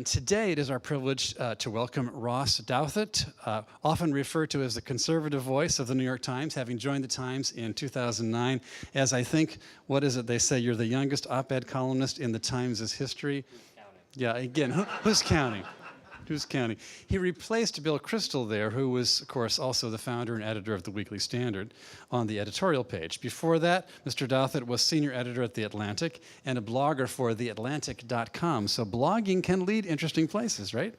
And today it is our privilege to welcome Ross Douthat, often referred to as the conservative voice of the New York Times, having joined the Times in 2009 as, I think, what is it they say, you're the youngest op-ed columnist in the Times' history? Who's counting? Yeah, again, who's counting? Who's counting? He replaced Bill Kristol there, who was, of course, also the founder and editor of the Weekly Standard, on the editorial page. Before that, Mr. Douthat was senior editor at The Atlantic and a blogger for theatlantic.com. So blogging can lead interesting places, right?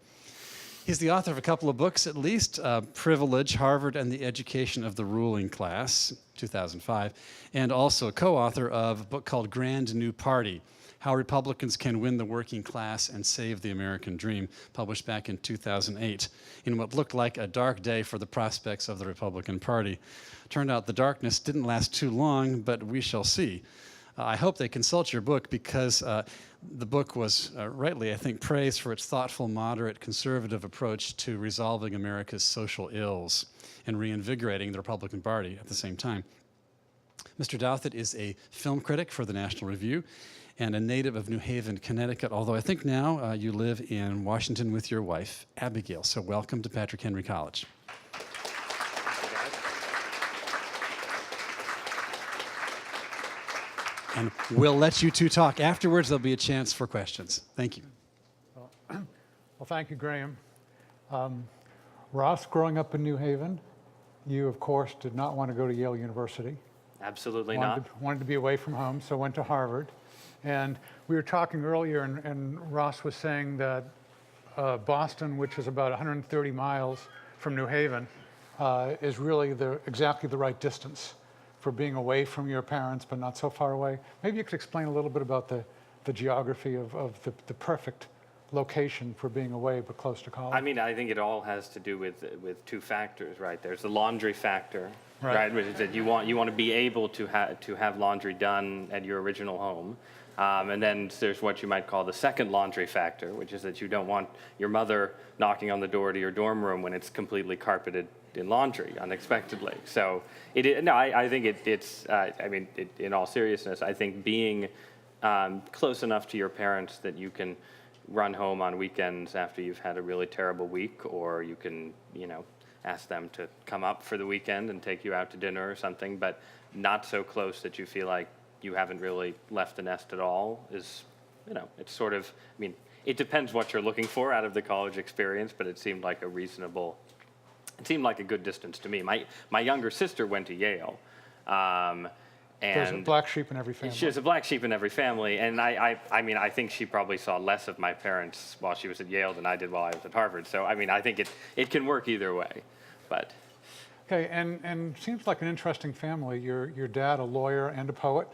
He's the author of a couple of books, at least, Privilege, Harvard and the Education of the Ruling Class, 2005, and also co-author of a book called Grand New Party, How Republicans Can Win the Working Class and Save the American Dream, published back in 2008, in what looked like a dark day for the prospects of the Republican Party. Turned out the darkness didn't last too long, but we shall see. I hope they consult your book because the book was rightly, I think, praised for its thoughtful, moderate, conservative approach to resolving America's social ills and reinvigorating the Republican Party at the same time. Mr. Douthat is a film critic for the National Review and a native of New Haven, Connecticut, although I think now you live in Washington with your wife, Abigail. So welcome to Patrick Henry College. And we'll let you two talk. Afterwards, there'll be a chance for questions. Thank you. Well, thank you, Graham. Ross, growing up in New Haven, you, of course, did not want to go to Yale University. Absolutely not. Wanted to be away from home, so went to Harvard. And we were talking earlier, and Ross was saying that Boston, which is about 130 miles from New Haven, is really exactly the right distance for being away from your parents, but not so far away. Maybe you could explain a little bit about the geography of the perfect location for being away but close to college. I mean, I think it all has to do with two factors, right? There's the laundry factor, right? Which is that you want to be able to have laundry done at your original home. And then there's what you might call the second laundry factor, which is that you don't want your mother knocking on the door to your dorm room when it's completely carpeted in laundry unexpectedly. So I think it's in all seriousness, I think being close enough to your parents that you can run home on weekends after you've had a really terrible week, or you can, ask them to come up for the weekend and take you out to dinner or something, but not so close that you feel like you haven't really left the nest at all is, it's sort of, it depends what you're looking for out of the college experience, but it seemed like a good distance to me. My younger sister went to Yale. And there's a black sheep in every family. There's a black sheep in every family, and I think she probably saw less of my parents while she was at Yale than I did while I was at Harvard. So I think it can work either way, but. Okay, and seems like an interesting family. Your dad, a lawyer and a poet.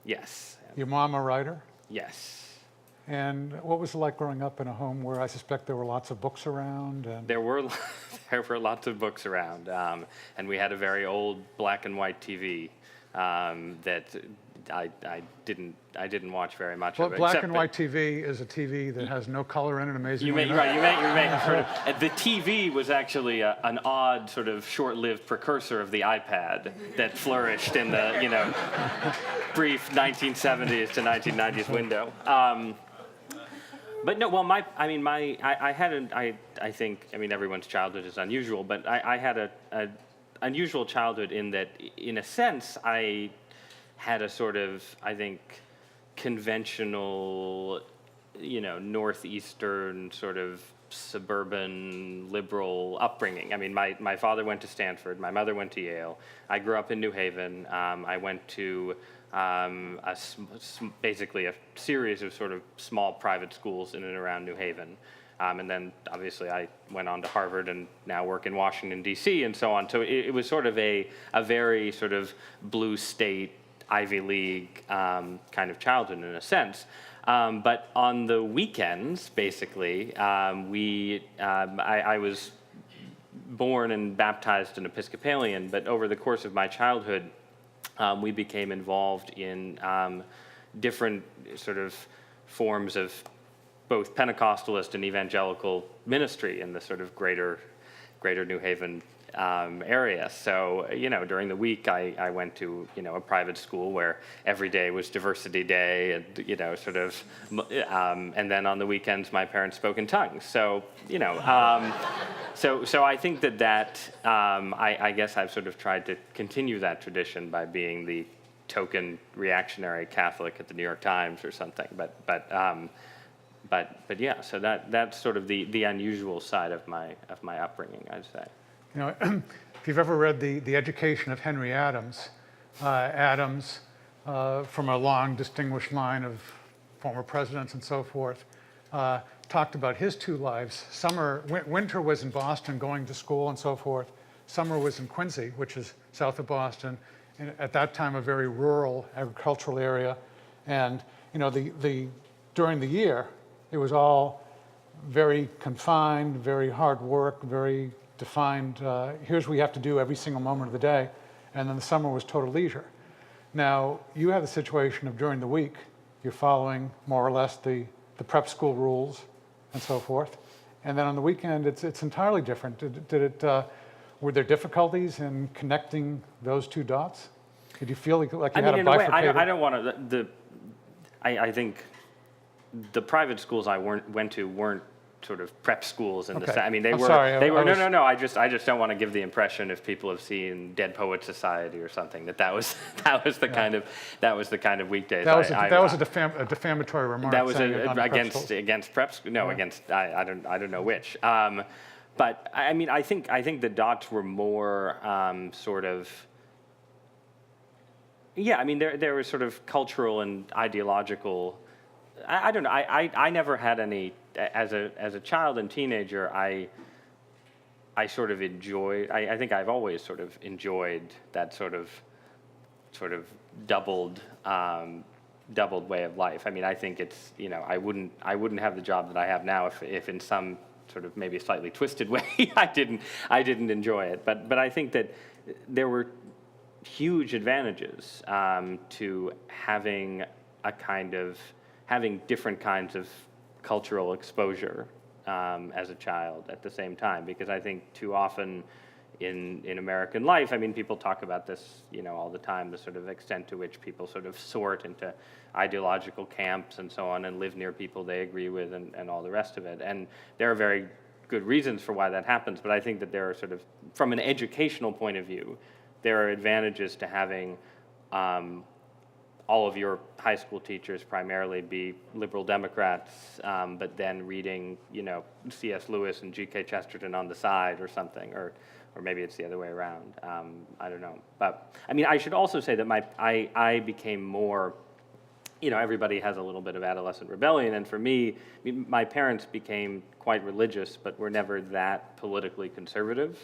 Yes. Your mom, a writer. Yes. And what was it like growing up in a home where I suspect there were lots of books around? And there were lots of books around, and we had a very old black and white TV that I didn't watch very much of it. Black and white TV is a TV that has no color in it, amazingly. You may sort of, the TV was actually an odd sort of short-lived precursor of the iPad that flourished in the brief 1970s to 1990s window. But no, well, I think everyone's childhood is unusual, but I had a unusual childhood in that, in a sense, I had a sort of, I think, conventional, northeastern sort of suburban liberal upbringing. My father went to Stanford, my mother went to Yale. I grew up in New Haven. I went to basically a series of sort of small private schools in and around New Haven. And then, obviously, I went on to Harvard and now work in Washington, D.C., and so on. So it was sort of a very sort of blue state, Ivy League kind of childhood in a sense. But on the weekends, basically, I was born and baptized an Episcopalian, but over the course of my childhood, we became involved in different sort of forms of both Pentecostalist and evangelical ministry in the sort of greater New Haven area. So, during the week I went to, a private school where every day was diversity day and, and then on the weekends my parents spoke in tongues. So, so I think that I guess I've sort of tried to continue that tradition by being the token reactionary Catholic at the New York Times or something. But yeah, so that's sort of the unusual side of my upbringing, I'd say. If you've ever read the Education of Henry Adams, Adams, from a long distinguished line of former presidents and so forth, talked about his two lives. Winter was in Boston going to school and so forth. Summer was in Quincy, which is south of Boston, and at that time a very rural agricultural area. And during the year, it was all very confined, very hard work, very defined. Here's what you have to do every single moment of the day. And then the summer was total leisure. Now, you have the situation of during the week, you're following more or less the prep school rules and so forth. And then on the weekend, it's entirely different. Were there difficulties in connecting those two dots? Did you feel like you had a bifurcated? I don't want to. I think the private schools I went to weren't sort of prep schools in the sense. I mean, they were. Sorry, they were. No. I just don't want to give the impression, if people have seen Dead Poets Society or something, that was the kind of weekdays. That was a defamatory remark. That was against prep school. No, against I don't know which. But I mean, I think the dots were more sort of. Yeah, I mean, there was sort of cultural and ideological. I don't know. I never had any as a child and teenager. I sort of enjoyed. I think I've always sort of enjoyed that sort of doubled way of life. I mean, I think it's I wouldn't have the job that I have now if in some sort of maybe slightly twisted way I didn't enjoy it. But I think that there were huge advantages to having different kinds of cultural exposure as a child at the same time, because I think too often in American life, I mean, people talk about this, all the time, the sort of extent to which people sort of sort into ideological camps and so on and live near people they agree with and all the rest of it. And there are very good reasons for why that happens, but I think that there are sort of, from an educational point of view, there are advantages to having all of your high school teachers primarily be liberal Democrats, but then reading, C.S. Lewis and G.K. Chesterton on the side or something, or maybe it's the other way around. I don't know. But, I mean, I should also say that I became more, everybody has a little bit of adolescent rebellion, and for me, my parents became quite religious, but were never that politically conservative.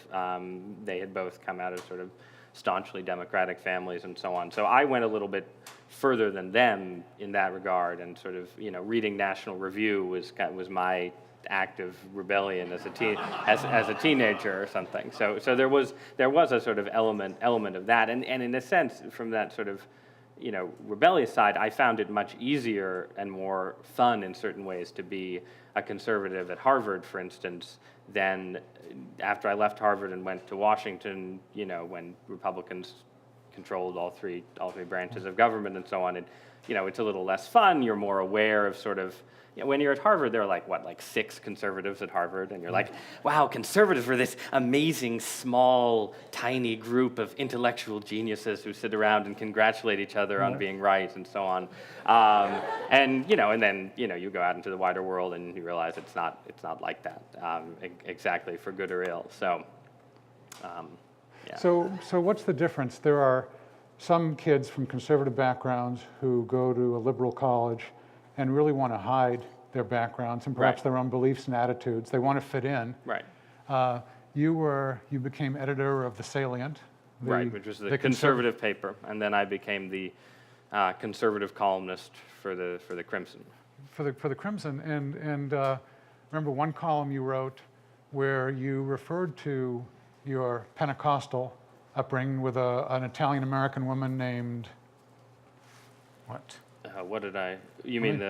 They had both come out of sort of staunchly Democratic families and so on. So I went a little bit further than them in that regard, and sort of, reading National Review was my act of rebellion as a teenager or something. So there was a sort of element of that, and in a sense, from that sort of rebellious side, I found it much easier and more fun in certain ways to be a conservative at Harvard, for instance, than after I left Harvard and went to Washington, when Republicans controlled all three branches of government and so on. And, it's a little less fun. You're more aware of sort of, when you're at Harvard, there are like 6 conservatives at Harvard, and you're like, wow, conservatives are this amazing, small, tiny group of intellectual geniuses who sit around and congratulate each other on being right and so on. And then you go out into the wider world and you realize it's not like that exactly, for good or ill. So, yeah. So what's the difference? There are some kids from conservative backgrounds who go to a liberal college and really want to hide their backgrounds and perhaps their own beliefs and attitudes. They want to fit in. Right. You became editor of The Salient. Which was the conservative paper, and then I became the conservative columnist for the Crimson. For the Crimson, and remember one column you wrote where you referred to your Pentecostal upbringing with an Italian-American woman named what? What did I? You mean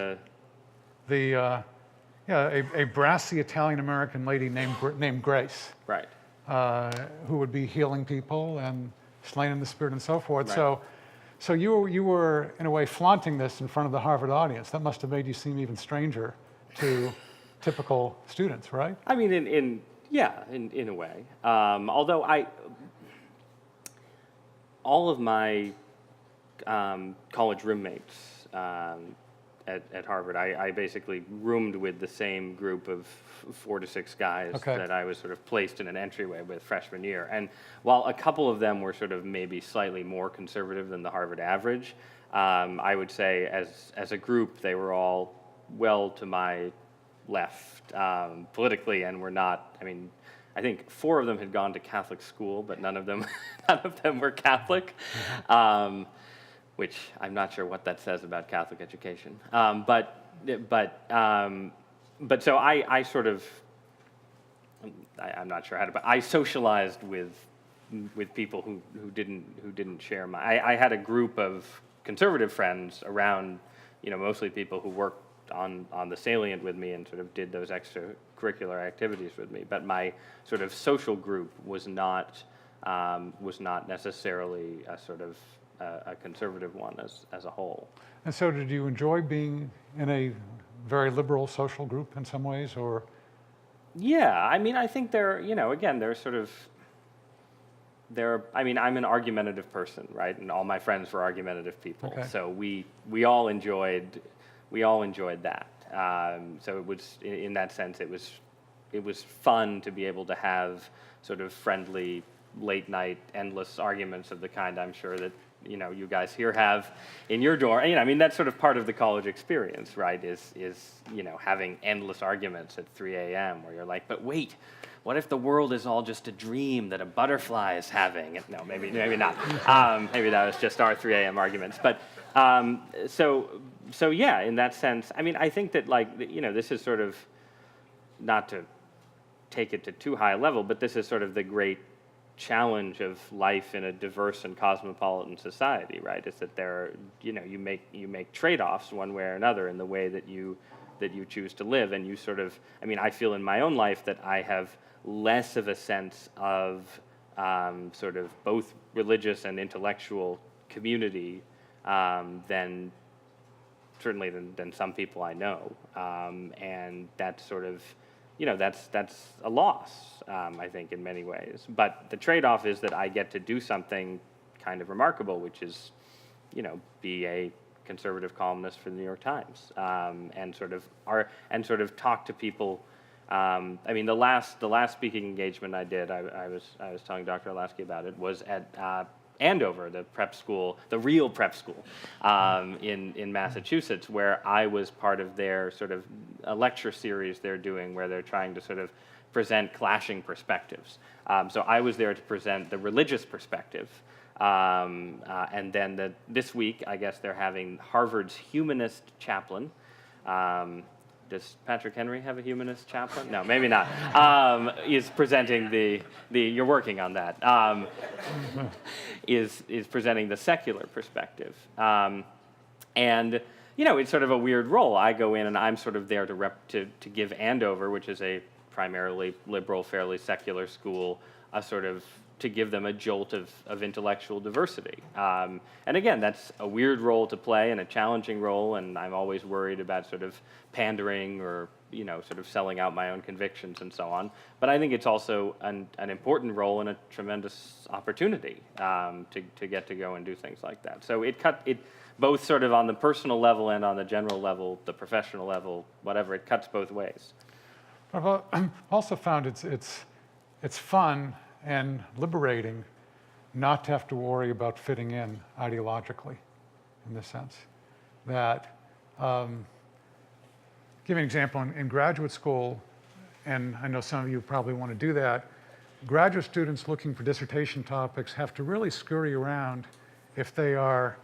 a brassy Italian-American lady named Grace. Right. who would be healing people and slain in the spirit and so forth. Right. So you were, in a way, flaunting this in front of the Harvard audience. That must have made you seem even stranger to typical students, right? I mean, in a way. Although all of my college roommates at Harvard, I basically roomed with the same group of 4 to 6 guys Okay. that I was sort of placed in an entryway with freshman year. And while a couple of them were sort of maybe slightly more conservative than the Harvard average, I would say as a group, they were all well to my left politically, and were not, I mean, I think 4 of them had gone to Catholic school, but none of them were Catholic, which I'm not sure what that says about Catholic education. But so I sort of, I'm not sure how to, but I socialized with people who didn't share my. I had a group of conservative friends around, mostly people who worked on the salient with me and sort of did those extracurricular activities with me. But my sort of social group was not necessarily a sort of a conservative one as a whole. And so did you enjoy being in a very liberal social group in some ways, or? Yeah, I mean, I think again, I mean, I'm an argumentative person, right? And all my friends were argumentative people. Okay. So we all enjoyed that. So it was, in that sense, it was fun to be able to have sort of friendly, late night, endless arguments of the kind I'm sure that you guys here have in your dorm. I mean, that's sort of part of the college experience, right? Is having endless arguments at 3 a.m. where you're like, but wait, what if the world is all just a dream that a butterfly is having? No, maybe not. Maybe that was just our 3 a.m. arguments. But so yeah, in that sense, I mean, I think that this is sort of, not to take it to too high a level, but this is sort of the great challenge of life in a diverse and cosmopolitan society, right? Is that you make trade-offs one way or another in the way that you choose to live, and you sort of, I mean, I feel in my own life that I have less of a sense of sort of both religious and intellectual community than some people I know, and that's sort of, that's a loss, I think, in many ways. But the trade-off is that I get to do something kind of remarkable, which is, be a conservative columnist for the New York Times, and sort of talk to people. I mean, the last speaking engagement I did, I was telling Dr. Olasky about it, was at Andover, the prep school, the real prep school in Massachusetts, where I was part of their sort of a lecture series they're doing where they're trying to sort of present clashing perspectives. So I was there to present the religious perspective. And then this week, I guess they're having Harvard's humanist chaplain. Does Patrick Henry have a humanist chaplain? No, maybe not. Is presenting the you're working on that. Is presenting the secular perspective, and it's sort of a weird role. I go in and I'm sort of there to give Andover, which is a primarily liberal, fairly secular school, a sort of to give them a jolt of intellectual diversity. And again, that's a weird role to play and a challenging role, and I'm always worried about sort of pandering or, sort of selling out my own convictions and so on. But I think it's also an important role and a tremendous opportunity to get to go and do things like that. So it both sort of on the personal level and on the general level, the professional level, whatever, it cuts both ways. I've also found it's fun and liberating not to have to worry about fitting in ideologically, in this sense. That, give you an example, in graduate school, and I know some of you probably want to do that, graduate students looking for dissertation topics have to really scurry around, if they are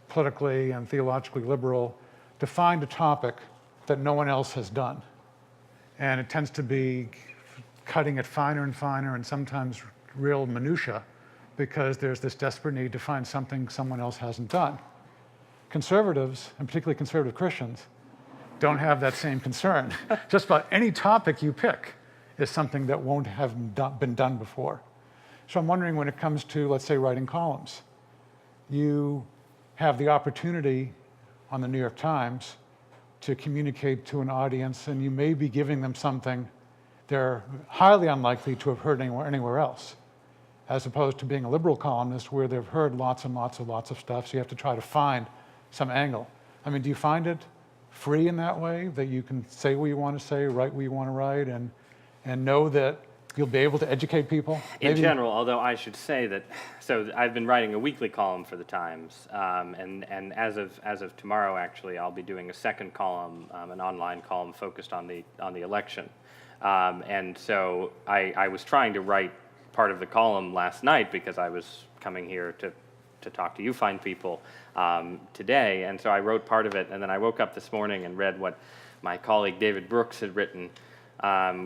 politically and theologically liberal, to find a topic that no one else has done. And it tends to be cutting it finer and finer, and sometimes real minutia, because there's this desperate need to find something someone else hasn't done. Conservatives, and particularly conservative Christians, don't have that same concern. Just about any topic you pick is something that won't have been done before. So I'm wondering, when it comes to, let's say, writing columns, you have the opportunity on the New York Times to communicate to an audience, and you may be giving them something they're highly unlikely to have heard anywhere else, as opposed to being a liberal columnist where they've heard lots and lots of stuff, so you have to try to find some angle. I mean, do you find it free in that way, that you can say what you want to say, write what you want to write, and know that you'll be able to educate people? In general, although I should say that, so I've been writing a weekly column for the Times, and as of tomorrow, actually, I'll be doing a second column, an online column focused on the election, and so I was trying to write part of the column last night because I was coming here to talk to you fine people today, and so I wrote part of it, and then I woke up this morning and read what my colleague David Brooks had written,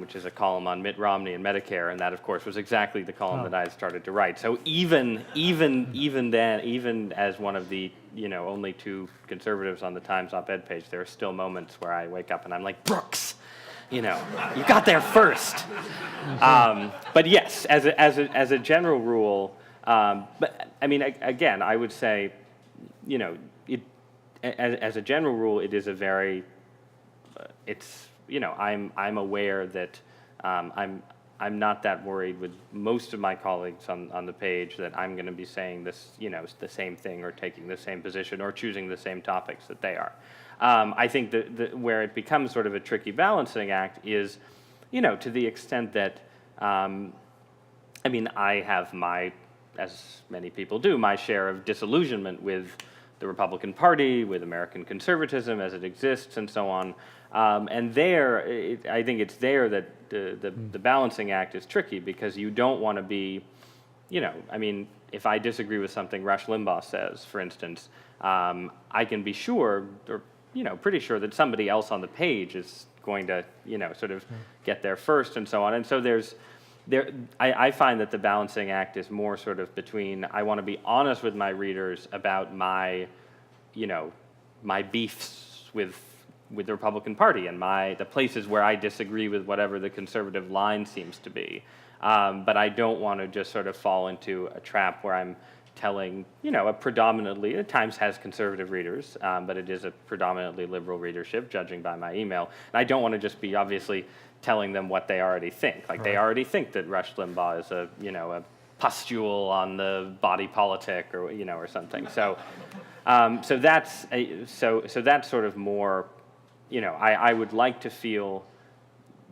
which is a column on Mitt Romney and Medicare, and that, of course, was exactly the column that I had started to write. So even then, even as one of the only two conservatives on the Times op-ed page, there are still moments where I wake up and I'm like, Brooks, you got there first. But yes, as a general rule, but I mean, again, I would say, as a general rule, it is a very, I'm aware that I'm not that worried with most of my colleagues on the page that I'm going to be saying this, the same thing or taking the same position or choosing the same topics that they are. I think that where it becomes sort of a tricky balancing act is, to the extent that, I have as many people do, my share of disillusionment with the Republican Party, with American conservatism as it exists, and so on. And I think it's there that the balancing act is tricky, because you don't want to be, if I disagree with something Rush Limbaugh says, for instance, I can be sure, or pretty sure, that somebody else on the page is going to, sort of get there first, and so on. And so I find that the balancing act is more sort of between, I want to be honest with my readers about my beefs with the Republican Party and the places where I disagree with whatever the conservative line seems to be. But I don't want to just sort of fall into a trap where I'm telling, a predominantly, the Times has conservative readers, but it is a predominantly liberal readership, judging by my email. And I don't want to just be obviously telling them what they already think. Like, they already think that Rush Limbaugh is a pustule on the body politic, or or something. So so that's sort of more, I would like to feel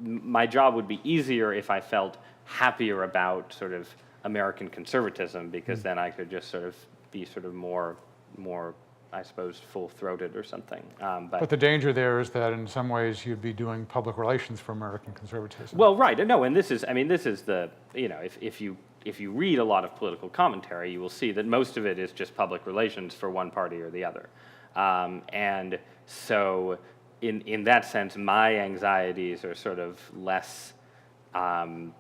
my job would be easier if I felt happier about sort of American conservatism, because then I could just sort of be sort of more I suppose, full-throated or something. But the danger there is that in some ways you'd be doing public relations for American conservatism. Well, right. No, and this is the, if you read a lot of political commentary, you will see that most of it is just public relations for one party or the other. And so in that sense, my anxieties are sort of less, the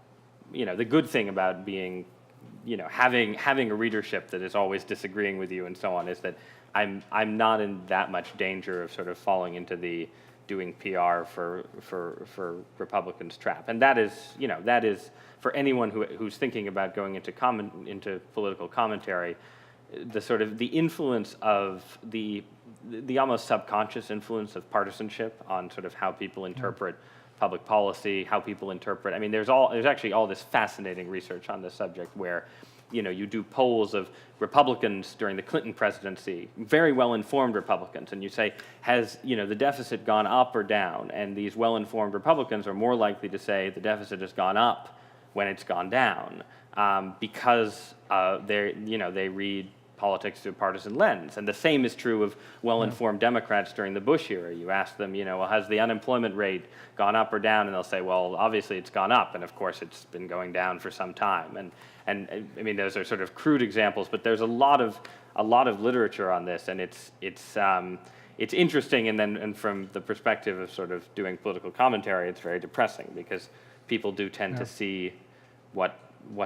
good thing about being, having a readership that is always disagreeing with you and so on is that I'm not in that much danger of sort of falling into the doing PR for Republicans trap. And that is for anyone who's thinking about going into political commentary, the sort of the influence of the almost subconscious influence of partisanship on sort of how people interpret public policy, how people interpret. I mean, there's actually all this fascinating research on this subject where, you do polls of Republicans during the Clinton presidency, very well-informed Republicans, and you say, has, the deficit gone up or down? And these well-informed Republicans are more likely to say the deficit has gone up when it's gone down, because they read politics through a partisan lens. And the same is true of well-informed Democrats during the Bush era. You ask them, well, has the unemployment rate gone up or down? And they'll say, well, obviously it's gone up, and of course it's been going down for some time. And I mean, those are sort of crude examples, but there's a lot of literature on this, and it's interesting. And from the perspective of sort of doing political commentary, it's very depressing, because people do tend to see what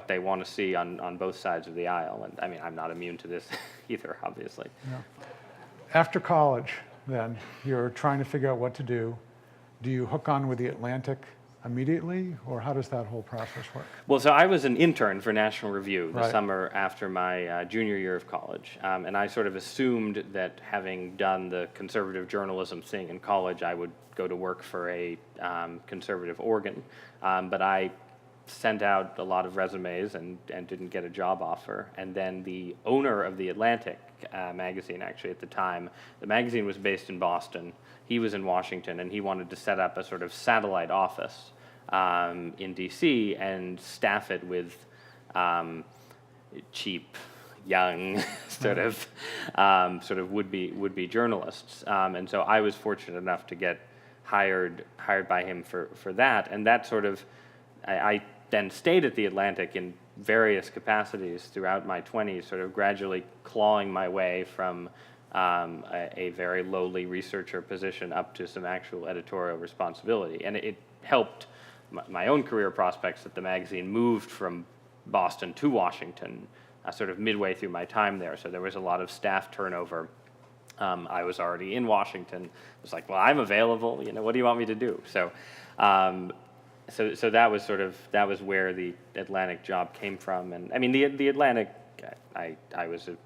they want to see on both sides of the aisle. And I mean, I'm not immune to this either, obviously. Yeah. After college, then, you're trying to figure out what to do. Do you hook on with the Atlantic immediately, or how does that whole process work? Well, so I was an intern for National Review the Right. summer after my junior year of college, and I sort of assumed that having done the conservative journalism thing in college, I would go to work for a conservative organ. But I sent out a lot of resumes and didn't get a job offer. And then the owner of the Atlantic magazine, actually at the time, the magazine was based in Boston. He was in Washington, and he wanted to set up a sort of satellite office in DC and staff it with cheap, young sort of would-be journalists. And so I was fortunate enough to get hired by him for that. And that sort of, I then stayed at the Atlantic in various capacities throughout my 20s, sort of gradually clawing my way from a very lowly researcher position up to some actual editorial responsibility. And it helped my own career prospects that the magazine moved from Boston to Washington sort of midway through my time there. So there was a lot of staff turnover. I was already in Washington. It was like, well, I'm available. What do you want me to do? So that was where the Atlantic job came from. And I mean, the Atlantic, I was a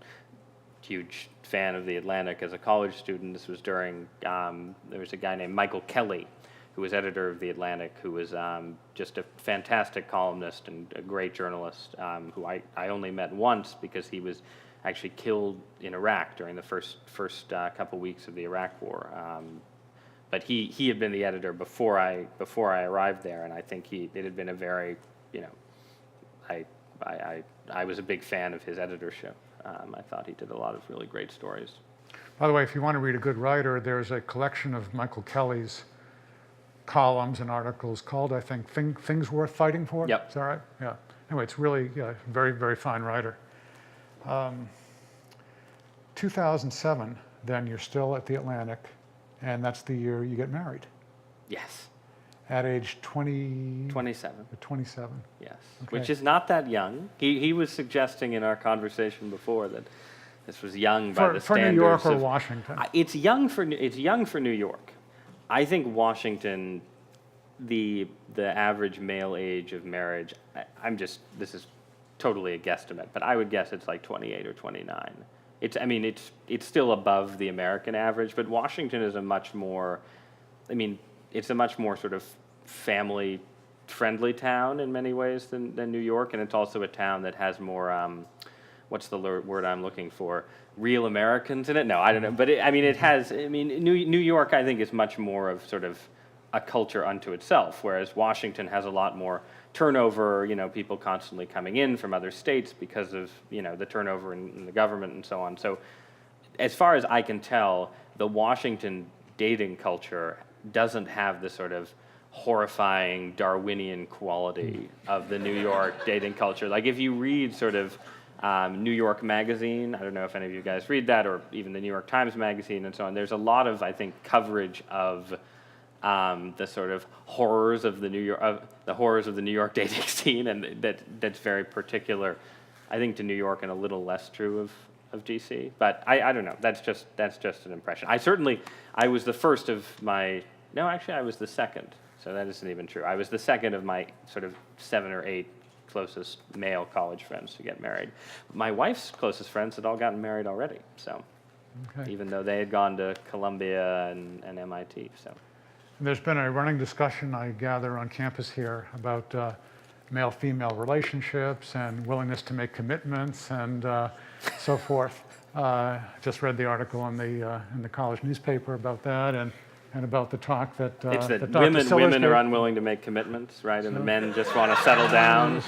huge fan of the Atlantic as a college student. This was during, there was a guy named Michael Kelly, who was editor of the Atlantic, who was just a fantastic columnist and a great journalist, who I only met once because he was actually killed in Iraq during the first couple weeks of the Iraq War. But he had been the editor before I arrived there, and I think it had been a very, I was a big fan of his editorship. I thought he did a lot of really great stories. By the way, if you want to read a good writer, there's a collection of Michael Kelly's columns and articles called, I think, Things Worth Fighting For. Yep. Is that right? Yeah. Anyway, it's really very, very fine writer. 2007, then you're still at the Atlantic, and that's the year you get married. Yes. At age 27. 27. Yes. Okay. Which is not that young. He was suggesting in our conversation before that this was young by the standards for New York or of, Washington. It's young for New York. I think Washington, the average male age of marriage, this is totally a guesstimate, but I would guess it's like 28 or 29. It's still above the American average, but Washington is a much more sort of family-friendly town in many ways than New York, and it's also a town that has more, what's the word I'm looking for? Real Americans in it? No, I don't know. But New York, I think, is much more of sort of a culture unto itself, whereas Washington has a lot more turnover, people constantly coming in from other states because of, the turnover in the government and so on. So as far as I can tell, the Washington dating culture doesn't have the sort of horrifying Darwinian quality of the New York dating culture. Like if you read sort of New York Magazine, I don't know if any of you guys read that, or even the New York Times Magazine and so on, there's a lot of, I think, coverage of the sort of horrors of the New York dating scene, and that's very particular, I think, to New York, and a little less true of DC. But I don't know. That's just an impression. I was the first of my. No, actually, I was the second. So that isn't even true. I was the second of my sort of 7 or 8 closest male college friends to get married. My wife's closest friends had all gotten married already. So Okay. even though they had gone to Columbia and MIT, so. There's been a running discussion, I gather, on campus here about male-female relationships and willingness to make commitments and so forth. Just read the article in the college newspaper about that, and about the talk that It's that that Dr. Sillers women are gave. unwilling to make commitments, right? And the men just want to settle down.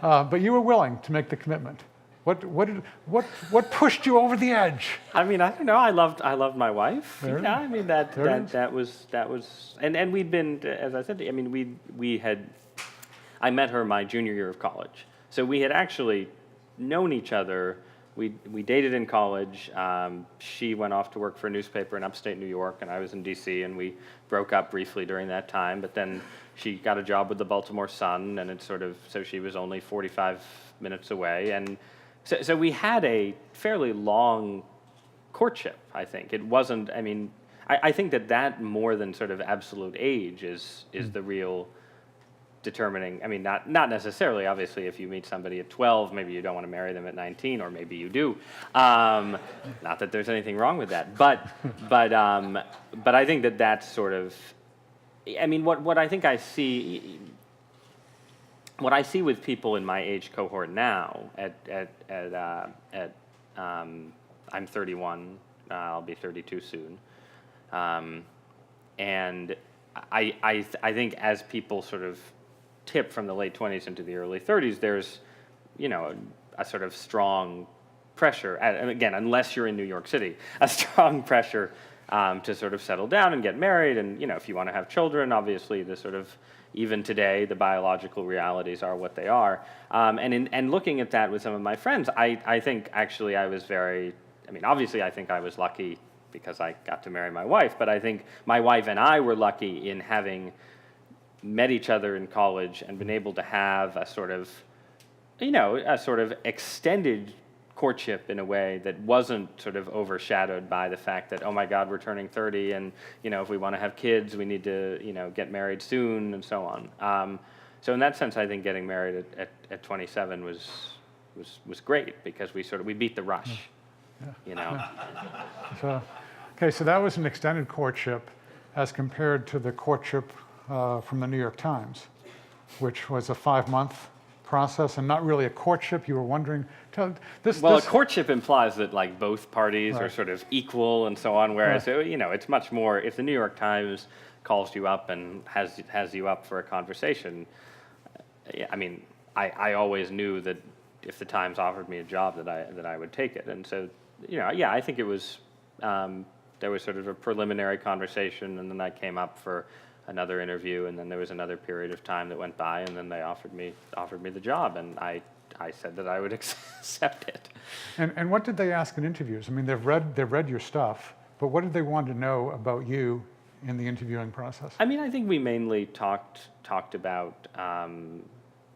But you were willing to make the commitment. What pushed you over the edge? I don't know. I loved my wife. There it Yeah, is. that was, and we'd been, as I said, I met her my junior year of college, so we had actually known each other. We dated in college. She went off to work for a newspaper in upstate New York, and I was in D.C., and we broke up briefly during that time. But then she got a job with the Baltimore Sun, and so she was only 45 minutes away, and so we had a fairly long courtship. I think it wasn't. I think that more than sort of absolute age is the real determining. I mean, not necessarily. Obviously, if you meet somebody at 12, maybe you don't want to marry them at 19, or maybe you do. Not that there's anything wrong with that, but I think that's sort of. I mean, what I think I see. What I see with people in my age cohort now, I'm 31. I'll be 32 soon, and I think as people sort of tip from the late 20s into the early 30s, there's, a sort of strong pressure, and again, unless you're in New York City, a strong pressure to sort of settle down and get married, and if you want to have children, obviously the sort of, even today, the biological realities are what they are. And looking at that with some of my friends, I think actually obviously I think I was lucky because I got to marry my wife, but I think my wife and I were lucky in having met each other in college and been able to have a sort of extended courtship in a way that wasn't sort of overshadowed by the fact that, oh my God, we're turning 30 and, if we want to have kids, we need to, get married soon and so on. So in that sense, I think getting married at 27 was great because we beat the rush, So that was an extended courtship as compared to the courtship from the New York Times, which was a 5-month process and not really a courtship. You were wondering, a courtship implies that like both parties are sort of equal and so on, whereas it's much more, if the New York Times calls you up and has you up for a conversation, I always knew that if the Times offered me a job that I would take it. And so, I think it was, there was sort of a preliminary conversation, and then I came up for another interview, and then there was another period of time that went by, and then they offered me the job, and I said that I would accept it. And what did they ask in interviews? I mean, they've read your stuff, but what did they want to know about you in the interviewing process? I think we mainly talked about,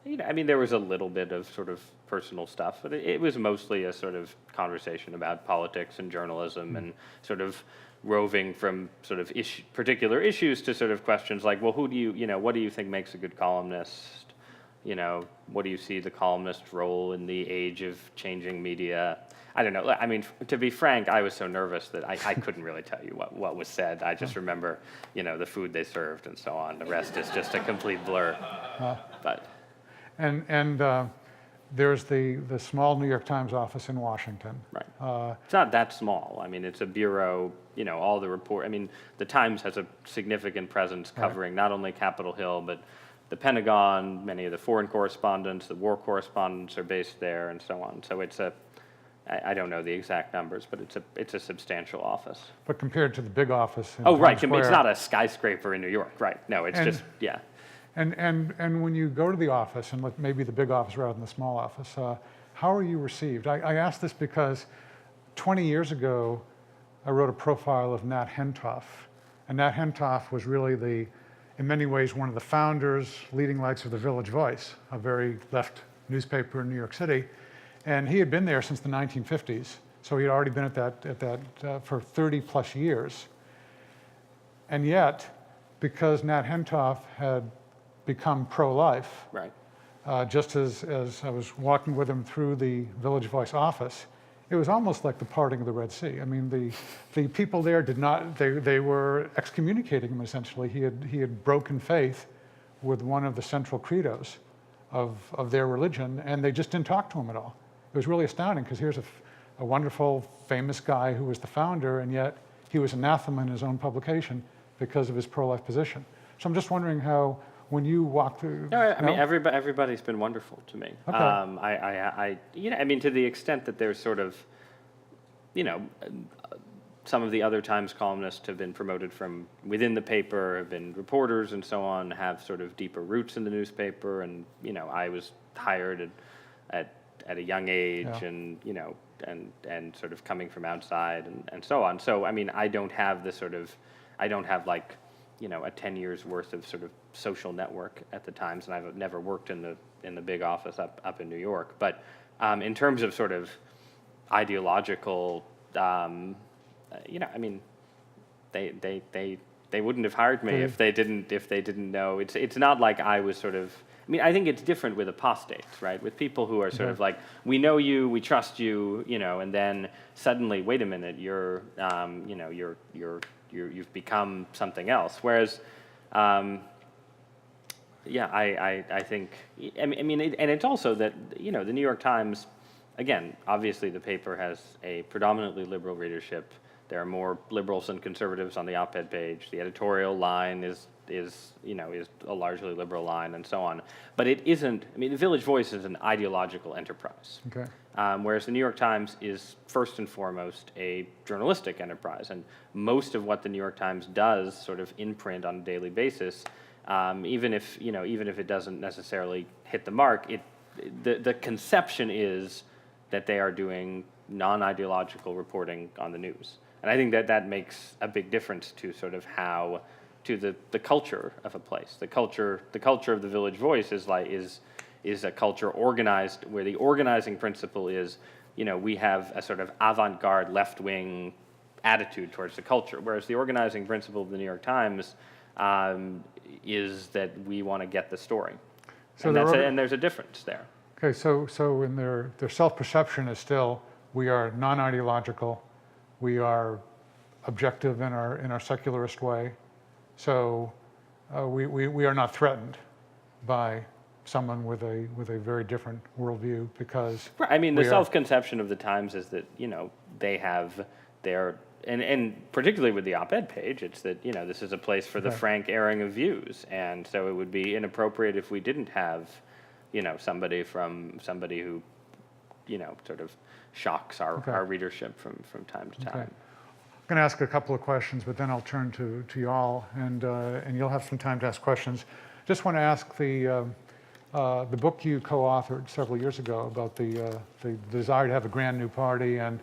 there was a little bit of sort of personal stuff, but it was mostly a sort of conversation about politics and journalism and sort of roving from sort of particular issues to sort of questions like, well, what do you think makes a good columnist? What do you see the columnist's role in the age of changing media? I don't know. To be frank, I was so nervous that I couldn't really tell you what was said. I just remember, the food they served and so on. The rest is just a complete blur. But there's the small New York Times office in Washington. Right. It's not that small. It's a bureau. All the report. The Times has a significant presence covering not only Capitol Hill, but the Pentagon. Many of the foreign correspondents, the war correspondents are based there, and so on. So it's I don't know the exact numbers, but it's a substantial office. But compared to the big office in Times Square, it's not a skyscraper in New York, right? No, it's just. And when you go to the office, and maybe the big office rather than the small office, how are you received? I ask this because 20 years ago, I wrote a profile of Nat Hentoff. And Nat Hentoff was really in many ways, one of the founders, leading lights of the Village Voice, a very left newspaper in New York City. And he had been there since the 1950s. So he had already been at that for 30 plus years. And yet, because Nat Hentoff had become pro-life, right. Just as I was walking with him through the Village Voice office, it was almost like the parting of the Red Sea. The people there they were excommunicating him essentially. He had broken faith with one of the central credos of their religion, and they just didn't talk to him at all. It was really astounding because here's a wonderful, famous guy who was the founder, and yet he was anathema in his own publication because of his pro-life position. So I'm just wondering how, when you walk through... No, everybody's been wonderful to me. Okay. To the extent that there's sort of, some of the other Times columnists have been promoted from within the paper, have been reporters and so on, have sort of deeper roots in the newspaper, and, I was hired at a young age, and, and sort of coming from outside and so on. So, I don't have like, a 10 years worth of sort of social network at the Times, and I've never worked in the big office up in New York. But in terms of sort of ideological, they wouldn't have hired me if they didn't know. It's not like I was sort of. I mean, I think it's different with apostates, right? With people who are sort of like, we know you, we trust you, and then suddenly, wait a minute, you've become something else. Whereas, I think, and it's also that, the New York Times, again, obviously the paper has a predominantly liberal readership. There are more liberals than conservatives on the op-ed page. The editorial line is a largely liberal line, and so on. But it isn't. I mean, the Village Voice is an ideological enterprise, whereas the New York Times is first and foremost a journalistic enterprise. And most of what the New York Times does, sort of in print on a daily basis, even if it doesn't necessarily hit the mark, the conception is that they are doing non-ideological reporting on the news. And I think that makes a big difference to sort of to the culture of a place. The culture of the Village Voice is a culture organized where the organizing principle is, we have a sort of avant-garde left-wing attitude towards the culture, whereas the organizing principle of the New York Times is that we want to get the story. So and there's a difference there. Okay, so in their self-perception is still, we are non-ideological, we are objective in our secularist way, so we are not threatened by someone with a very different worldview because. Right. I mean, the self-conception of the Times is that they have their and particularly with the op-ed page, it's that this is a place for the frank airing of views, and so it would be inappropriate if we didn't have somebody who sort of shocks our readership from time to time. I'm going to ask a couple of questions, but then I'll turn to you all, and you'll have some time to ask questions. Just want to ask the book you co-authored several years ago about the desire to have a grand new party and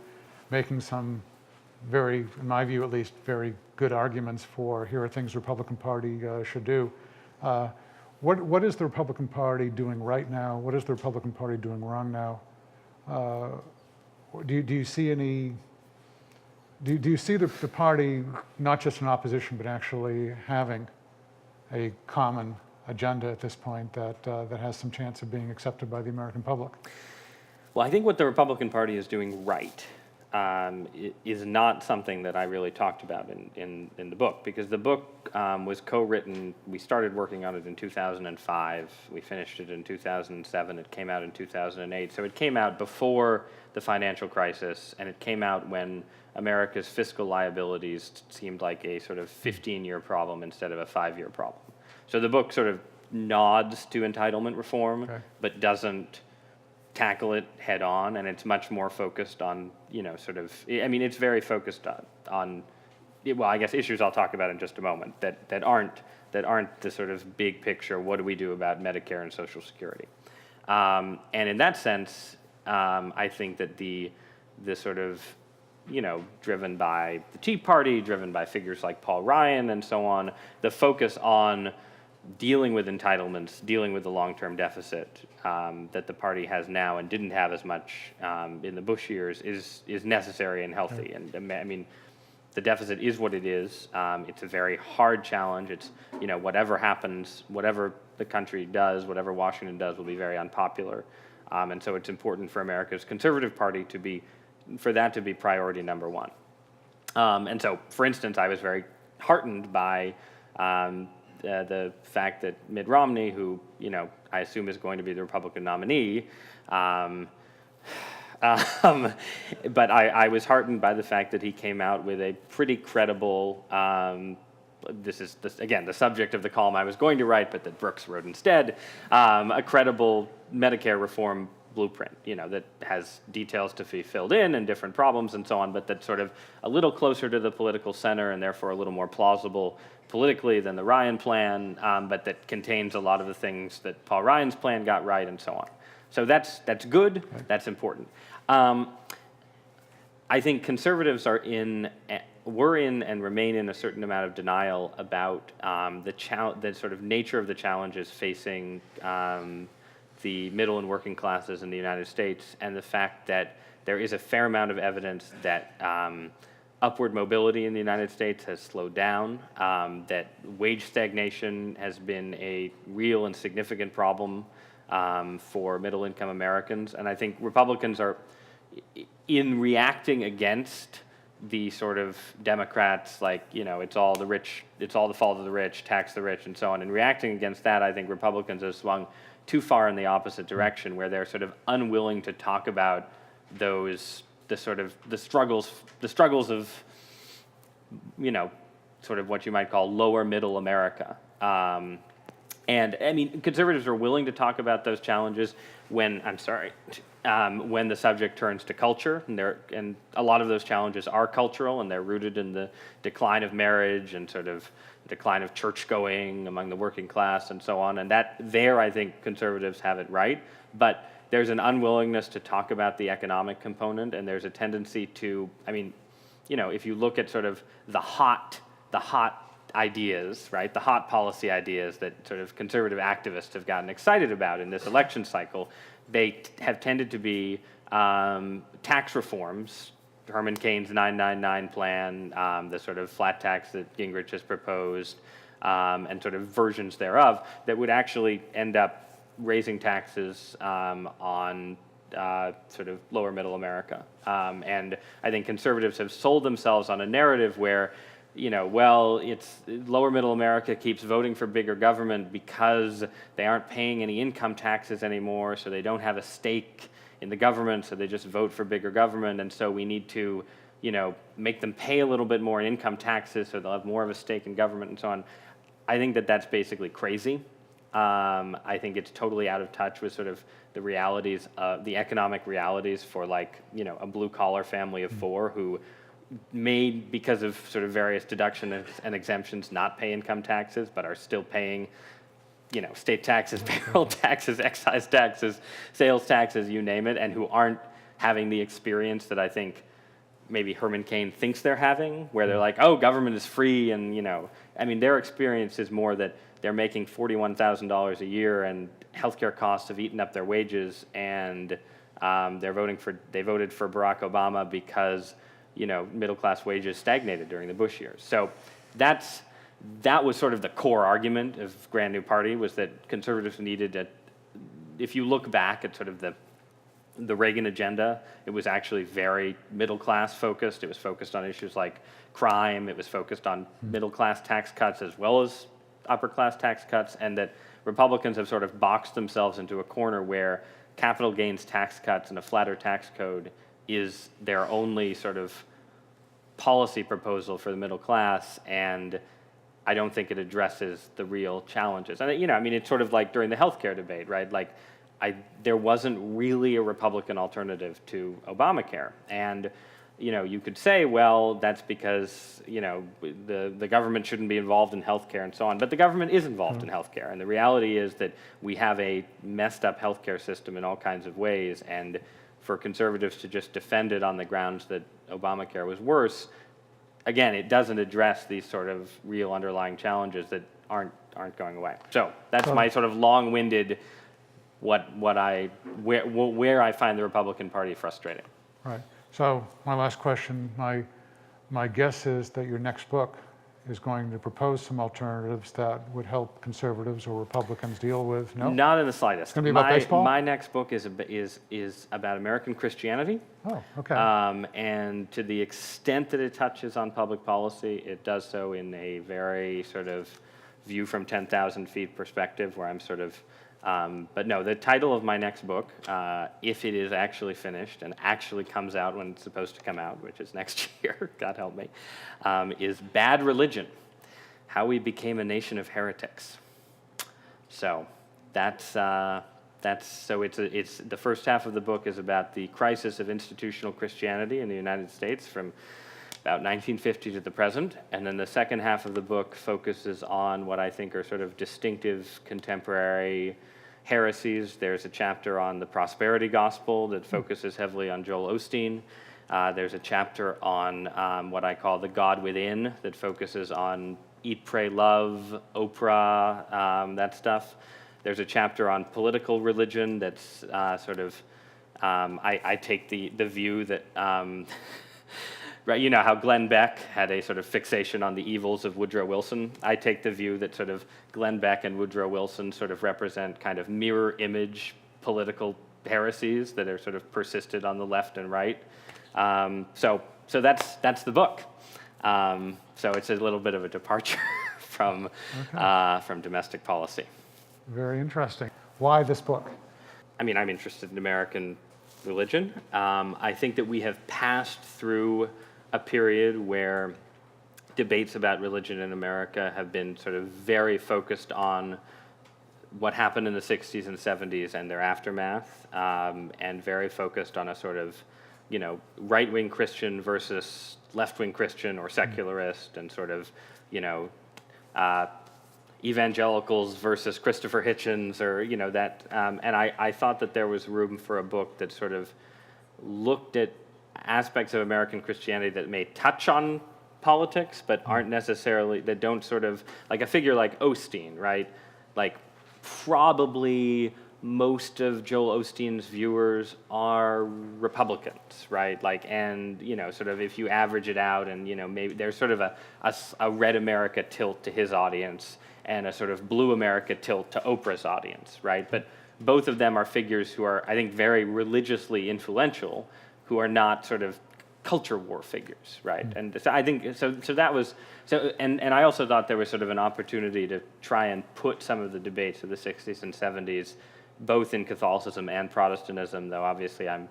making some very, in my view at least, very good arguments for here are things the Republican Party should do. What is the Republican Party doing right now? What is the Republican Party doing wrong now? Do you see any? Do you see the party not just in opposition, but actually having a common agenda at this point that has some chance of being accepted by the American public? Well, I think what the Republican Party is doing right is not something that I really talked about in the book, because the book was co-written. We started working on it in 2005. We finished it in 2007. It came out in 2008. So it came out before the financial crisis, and it came out when America's fiscal liabilities seemed like a sort of 15-year problem instead of a 5-year problem. So the book sort of nods to entitlement reform, but doesn't tackle it head on, and it's much more focused on, it's very focused on well, I guess issues I'll talk about in just a moment that aren't the sort of big picture, what do we do about Medicare and Social Security? And in that sense, I think that the sort of, driven by the Tea Party, driven by figures like Paul Ryan and so on, the focus on dealing with entitlements, dealing with the long-term deficit that the party has now and didn't have as much in the Bush years is necessary and healthy. And I mean, the deficit is what it is. It's a very hard challenge. It's, whatever happens, whatever the country does, whatever Washington does will be very unpopular. And so it's important for America's conservative party for that to be priority number one. And so, for instance, I was very heartened by the fact that Mitt Romney, who I assume is going to be the Republican nominee, but I was heartened by the fact that he came out with a pretty credible. This is again the subject of the column I was going to write, but that Brooks wrote instead. A credible Medicare reform blueprint, that has details to be filled in and different problems and so on, but that's sort of a little closer to the political center and therefore a little more plausible politically than the Ryan plan, but that contains a lot of the things that Paul Ryan's plan got right and so on. So that's good, that's important. I think conservatives were in and remain in a certain amount of denial about the sort of nature of the challenges facing the middle and working classes in the United States, and the fact that there is a fair amount of evidence that upward mobility in the United States has slowed down, that wage stagnation has been a real and significant problem for middle-income Americans. And I think Republicans are, in reacting against the sort of Democrats, like, it's all the rich, it's all the fault of the rich, tax the rich, and so on. And reacting against that, I think Republicans have swung too far in the opposite direction, where they're sort of unwilling to talk about the struggles of, sort of what you might call lower middle America. And I mean, conservatives are willing to talk about those challenges when the subject turns to culture, and a lot of those challenges are cultural, and they're rooted in the decline of marriage and sort of decline of church going among the working class and so on. And I think conservatives have it right, but there's an unwillingness to talk about the economic component, and there's a tendency to, if you look at sort of the hot ideas, right, the hot policy ideas that sort of conservative activists have gotten excited about in this election cycle, they have tended to be tax reforms, Herman Cain's 999 plan, the sort of flat tax that Gingrich has proposed, and sort of versions thereof that would actually end up raising taxes on sort of lower middle America. And I think conservatives have sold themselves on a narrative where, it's lower middle America keeps voting for bigger government because they aren't paying any income taxes anymore, so they don't have a stake in the government, so they just vote for bigger government, and so we need to, make them pay a little bit more in income taxes so they'll have more of a stake in government and so on. I think that's basically crazy. I think it's totally out of touch with sort of the realities, the economic realities for a blue-collar family of four who may, because of sort of various deductions and exemptions, not pay income taxes, but are still paying, state taxes, payroll taxes, excise taxes, sales taxes, you name it, and who aren't having the experience that I think maybe Herman Cain thinks they're having, where they're like, oh, government is free, and, their experience is more that they're making $41,000 a year, and healthcare costs have eaten up their wages, and they voted for Barack Obama because middle-class wages stagnated during the Bush years. So that was sort of the core argument of Grand New Party, was that conservatives needed if you look back at sort of the Reagan agenda, it was actually very middle-class focused. It was focused on issues like crime. It was focused on middle-class tax cuts as well as upper-class tax cuts, and that Republicans have sort of boxed themselves into a corner where capital gains tax cuts and a flatter tax code is their only sort of policy proposal for the middle class, and I don't think it addresses the real challenges. And it's sort of like during the healthcare debate, right? Like, there wasn't really a Republican alternative to Obamacare, and you could say, well, that's because the government shouldn't be involved in healthcare and so on, but the government is involved in healthcare, and the reality is that we have a messed up healthcare system in all kinds of ways, and for conservatives to just defend it on the grounds that Obamacare was worse, again, it doesn't address these sort of real underlying challenges that aren't going away. So that's my sort of long-winded where I find the Republican Party frustrating. Right. So my last question, my guess is that your next book is going to propose some alternatives that would help conservatives or Republicans deal with, no? Not in the slightest. It's going to be about baseball? My next book is about American Christianity. Oh, okay. And to the extent that it touches on public policy, it does so in a very sort of view from 10,000 feet perspective, where I'm sort of, but no, the title of my next book, if it is actually finished and actually comes out when it's supposed to come out, which is next year, God help me, is Bad Religion: How We Became a Nation of Heretics. So it's the first half of the book is about the crisis of institutional Christianity in the United States from about 1950 to the present, and then the second half of the book focuses on what I think are sort of distinctive contemporary heresies. There's a chapter on the prosperity gospel that focuses heavily on Joel Osteen. There's a chapter on what I call the God within that focuses on Eat, Pray, Love, Oprah, that stuff. There's a chapter on political religion that's I take the view that right, you know how Glenn Beck had a sort of fixation on the evils of Woodrow Wilson. I take the view that sort of Glenn Beck and Woodrow Wilson sort of represent kind of mirror image political heresies that are sort of persisted on the left and right. So that's the book. So it's a little bit of a departure from domestic policy. Very interesting. Why this book? I mean, I'm interested in American religion. I think that we have passed through a period where debates about religion in America have been sort of very focused on what happened in the 60s and 70s and their aftermath, and very focused on a sort of, you know, right-wing Christian versus left-wing Christian or secularist, and sort of, you know, evangelicals versus Christopher Hitchens, or, you know, that, and I thought that there was room for a book that sort of looked at aspects of American Christianity that may touch on politics, but aren't necessarily, that don't sort of, like a figure like Osteen, right? Like, probably most of Joel Osteen's viewers are Republicans, right? Like, and, you know, sort of if you average it out, and, you know, maybe there's sort of a red America tilt to his audience, and a sort of blue America tilt to Oprah's audience, right? But both of them are figures who are, I think, very religiously influential, who are not sort of culture war figures, right? And so I think, so that was, so, and I also thought there was sort of an opportunity to try and put some of the debates of the 60s and 70s, both in Catholicism and Protestantism, though obviously I'm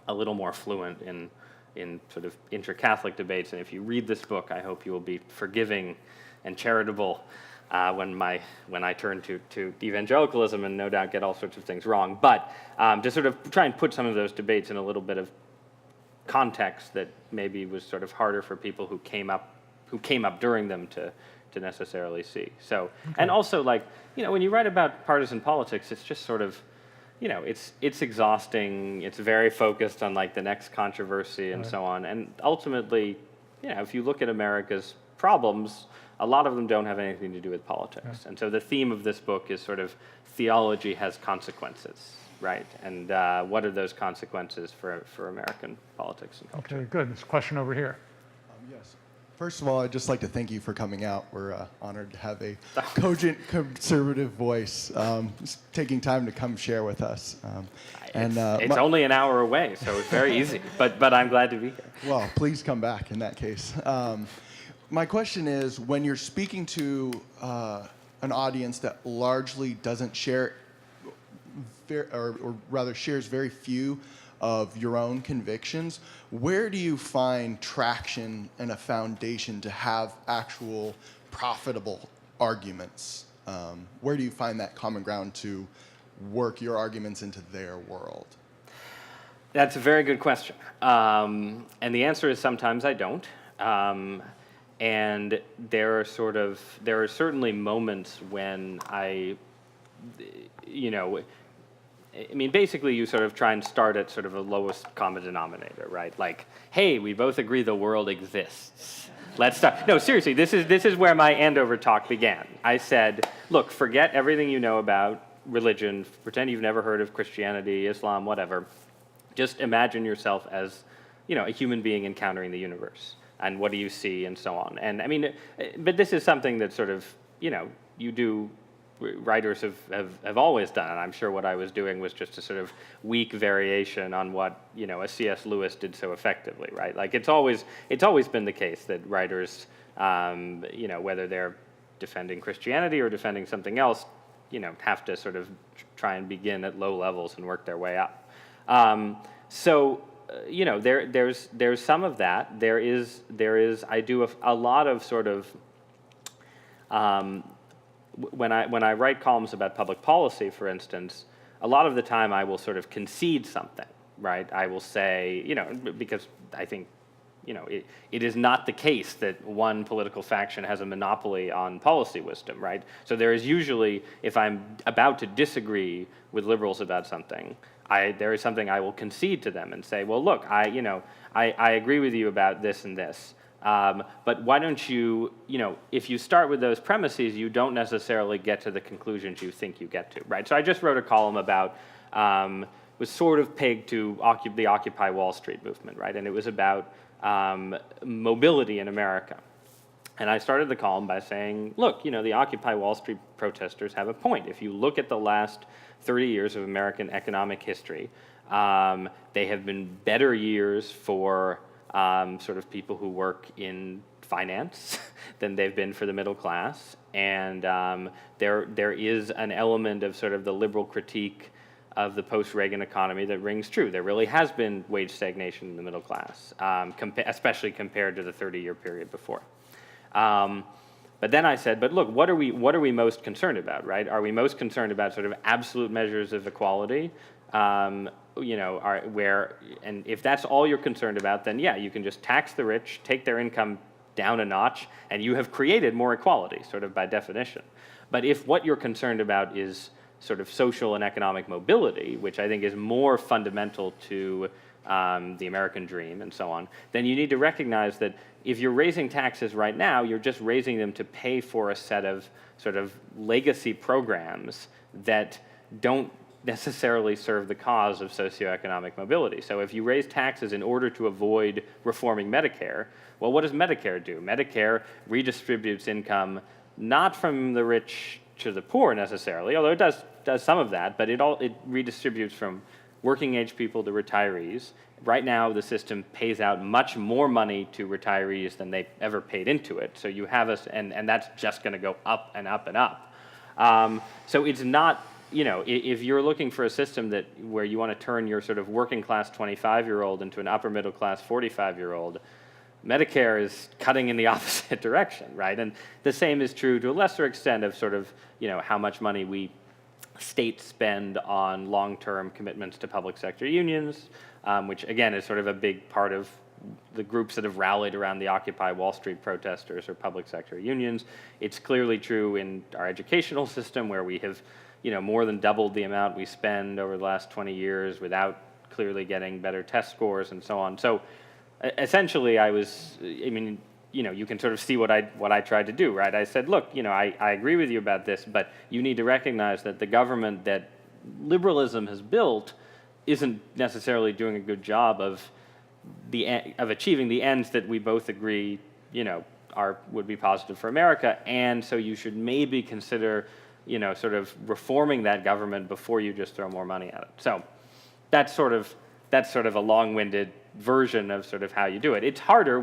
a little more fluent in sort of inter-Catholic debates, and if you read this book, I hope you will be forgiving and charitable when I turn to evangelicalism, and no doubt get all sorts of things wrong. But to sort of try and put some of those debates in a little bit of context that maybe was sort of harder for people who came up during them to necessarily see. So, and also, like, you know, when you write about partisan politics, it's just sort of, you know, it's exhausting. It's very focused on like the next controversy and so on. And ultimately, you know, if you look at America's problems, a lot of them don't have anything to do with politics. And so the theme of this book is sort of theology has consequences, right? And what are those consequences for American politics and culture? Okay, good. This question over here. Yes. First of all, I'd just like to thank you for coming out. We're honored to have a cogent conservative voice taking time to come share with us. It's only an hour away, so it's very easy. But I'm glad to be here. Well, please come back in that case. My question is, when you're speaking to an audience that largely doesn't share, or rather shares very few of your own convictions, where do you find traction and a foundation to have actual profitable arguments? Where do you find that common ground to work your arguments into their world? That's a very good question. And the answer is sometimes I don't. And there are certainly moments when I mean, basically you sort of try and start at sort of a lowest common denominator, right? Like, hey, we both agree the world exists. Let's start. No, seriously, this is where my Andover talk began. I said, look, forget everything you know about religion, pretend you've never heard of Christianity, Islam, whatever. Just imagine yourself as, you know, a human being encountering the universe. And what do you see, and so on. And I mean, but this is something that sort of, you know, writers have always done, and I'm sure what I was doing was just a sort of weak variation on what, you know, a C.S. Lewis did so effectively, right? Like, it's always been the case that writers, you know, whether they're defending Christianity or defending something else, you know, have to sort of try and begin at low levels and work their way up. You know, there's some of that. There is I do a lot of sort of when I write columns about public policy, for instance, a lot of the time I will sort of concede something, right? I will say, you know, because I think, you know, it is not the case that one political faction has a monopoly on policy wisdom, right? So there is usually, if I'm about to disagree with liberals about something, there is something I will concede to them and say, well, look, I agree with you about this and this. But why don't you, you know, if you start with those premises, you don't necessarily get to the conclusions you think you get to, right? So I just wrote a column about, was sort of pegged to the Occupy Wall Street movement, right? And it was about mobility in America. And I started the column by saying, look, the Occupy Wall Street protesters have a point. If you look at the last 30 years of American economic history, they have been better years for sort of people who work in finance than they've been for the middle class. And there is an element of sort of the liberal critique of the post-Reagan economy that rings true. There really has been wage stagnation in the middle class, especially compared to the 30-year period before. But then I said, but look, what are we most concerned about, right? Are we most concerned about sort of absolute measures of equality? And if that's all you're concerned about, then yeah, you can just tax the rich, take their income down a notch, and you have created more equality, sort of by definition. But if what you're concerned about is sort of social and economic mobility, which I think is more fundamental to the American dream and so on, then you need to recognize that if you're raising taxes right now, you're just raising them to pay for a set of sort of legacy programs that don't necessarily serve the cause of socioeconomic mobility. So if you raise taxes in order to avoid reforming Medicare, well, what does Medicare do? Medicare redistributes income not from the rich to the poor necessarily, although it does some of that, but it redistributes from working age people to retirees. Right now, the system pays out much more money to retirees than they ever paid into it. So you have and that's just going to go up and up and up. So it's not, if you're looking for a system where you want to turn your sort of working class 25-year-old into an upper middle class 45-year-old, Medicare is cutting in the opposite direction, right? And the same is true to a lesser extent of sort of, how much money states spend on long-term commitments to public sector unions, which again is sort of a big part of the groups that have rallied around the Occupy Wall Street protesters or public sector unions. It's clearly true in our educational system where we have, more than doubled the amount we spend over the last 20 years without clearly getting better test scores and so on. So essentially you can sort of see what I tried to do, right? I said, look, I agree with you about this, but you need to recognize that the government that liberalism has built isn't necessarily doing a good job of achieving the ends that we both agree, would be positive for America, and so you should maybe consider, sort of reforming that government before you just throw more money at it. So that's sort of a long-winded version of sort of how you do it. It's harder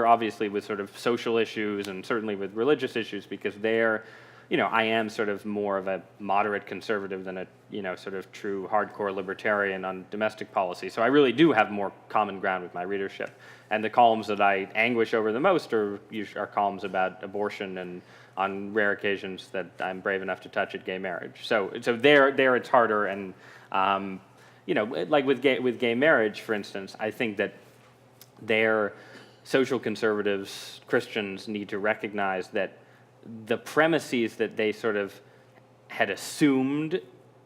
obviously with sort of social issues and certainly with religious issues because I am sort of more of a moderate conservative than a, sort of true hardcore libertarian on domestic policy. So I really do have more common ground with my readership. And the columns that I anguish over the most are columns about abortion and on rare occasions that I'm brave enough to touch at gay marriage. So there it's harder. And, like with gay marriage, for instance, I think that social conservatives, Christians need to recognize that the premises that they sort of had assumed,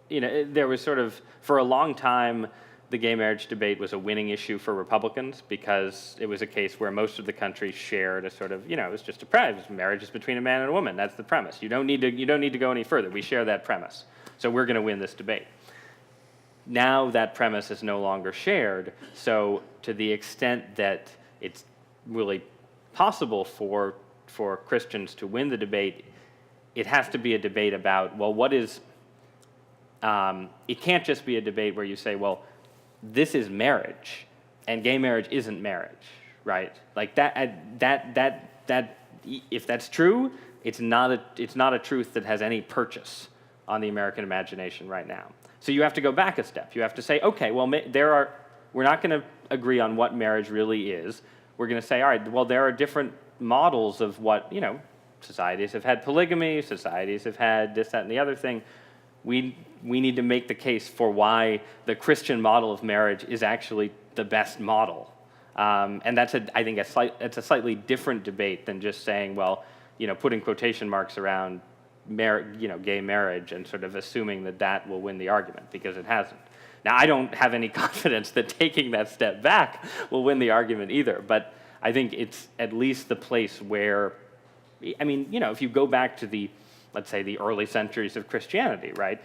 there was sort of, for a long time, the gay marriage debate was a winning issue for Republicans because it was a case where most of the country shared a sort of, it was just a premise. Marriage is between a man and a woman. That's the premise. You don't need to go any further. We share that premise. So we're going to win this debate. Now that premise is no longer shared. So to the extent that it's really possible for Christians to win the debate, it has to be a debate about, well, what is, it can't just be a debate where you say, well, this is marriage, and gay marriage isn't marriage, right? Like that if that's true, it's not a truth that has any purchase on the American imagination right now. So you have to go back a step. You have to say, okay, well, we're not going to agree on what marriage really is. We're going to say, all right, well, there are different models of what, societies have had polygamy, societies have had this, that, and the other thing. We need to make the case for why the Christian model of marriage is actually the best model. And that's, I think, it's a slightly different debate than just saying, well, putting quotation marks around gay marriage and sort of assuming that will win the argument, because it hasn't. Now, I don't have any confidence that taking that step back will win the argument either, but I think it's at least the place where, if you go back to let's say the early centuries of Christianity, right?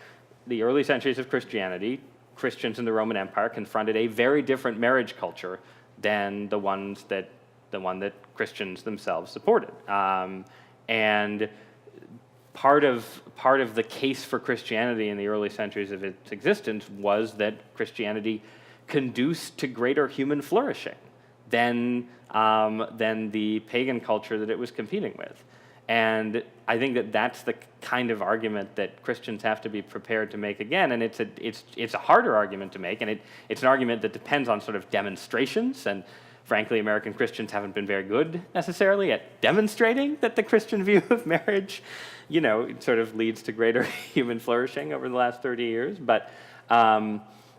The early centuries of Christianity, Christians in the Roman Empire confronted a very different marriage culture than the one that Christians themselves supported. And part of the case for Christianity in the early centuries of its existence was that Christianity conduced to greater human flourishing than the pagan culture that it was competing with. And I think that that's the kind of argument that Christians have to be prepared to make again. And it's a harder argument to make, and it's an argument that depends on sort of demonstrations. And frankly, American Christians haven't been very good necessarily at demonstrating that the Christian view of marriage, sort of leads to greater human flourishing over the last 30 years. But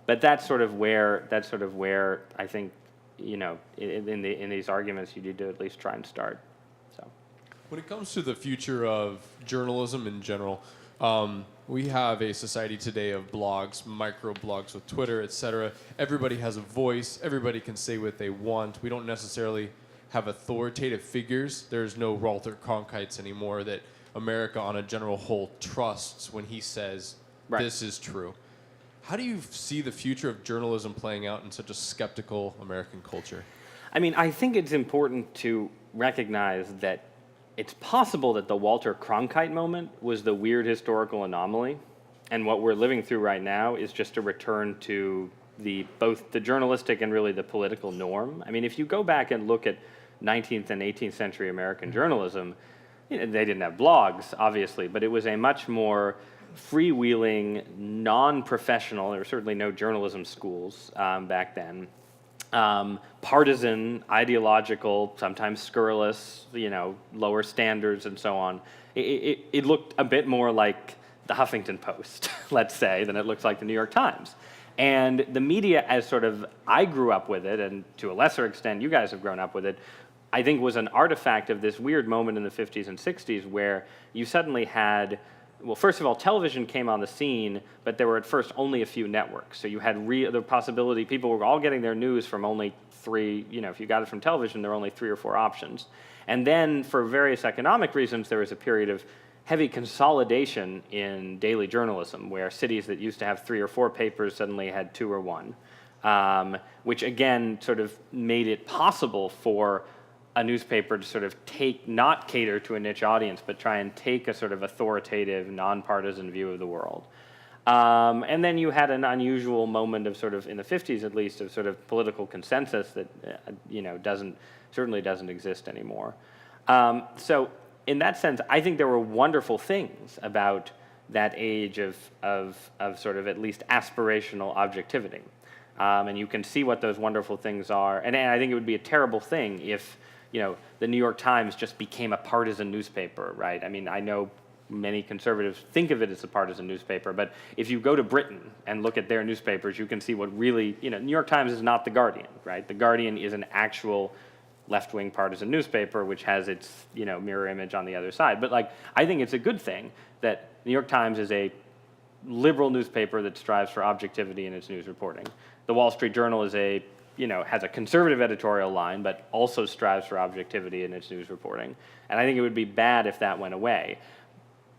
that's sort of where I think, in these arguments, you need to at least try and start. So, when it comes to the future of journalism in general, we have a society today of blogs, micro-blogs with Twitter, etc. Everybody has a voice. Everybody can say what they want. We don't necessarily have authoritative figures. There's no Walter Cronkites anymore that America on a general whole trusts when he says, right, this is true. How do you see the future of journalism playing out in such a skeptical American culture? I mean, I think it's important to recognize that it's possible that the Walter Cronkite moment was the weird historical anomaly, and what we're living through right now is just a return to both the journalistic and really the political norm. I mean, if you go back and look at 19th and 18th century American journalism, they didn't have blogs, obviously, but it was a much more freewheeling, non-professional, there were certainly no journalism schools back then, partisan, ideological, sometimes scurrilous, lower standards and so on. It looked a bit more like the Huffington Post, let's say, than it looks like the New York Times. And the media, as sort of I grew up with it, and to a lesser extent you guys have grown up with it, I think was an artifact of this weird moment in the 50s and 60s where you suddenly had, well, first of all, television came on the scene, but there were at first only a few networks. So you had the possibility, people were all getting their news from only three, if you got it from television, there were only 3 or 4 options. And then for various economic reasons, there was a period of heavy consolidation in daily journalism, where cities that used to have 3 or 4 papers suddenly had 2 or 1, which again sort of made it possible for a newspaper to sort of not cater to a niche audience, but try and take a sort of authoritative, nonpartisan view of the world. And then you had an unusual moment of sort of, in the 50s at least, of sort of political consensus that, certainly doesn't exist anymore. So in that sense, I think there were wonderful things about that age of sort of at least aspirational objectivity. And you can see what those wonderful things are. And I think it would be a terrible thing if, the New York Times just became a partisan newspaper, right? I mean, I know many conservatives think of it as a partisan newspaper, but if you go to Britain and look at their newspapers, you can see what really, New York Times is not The Guardian, right? The Guardian is an actual left-wing partisan newspaper, which has its, mirror image on the other side. But I think it's a good thing that New York Times is a liberal newspaper that strives for objectivity in its news reporting. The Wall Street Journal is has a conservative editorial line, but also strives for objectivity in its news reporting. And I think it would be bad if that went away.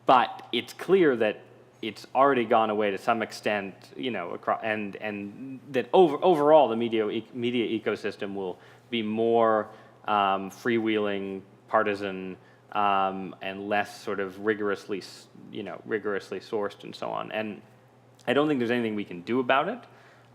But it's clear that it's already gone away to some extent, and that overall the media ecosystem will be more freewheeling, partisan, and less sort of rigorously sourced and so on. And I don't think there's anything we can do about it.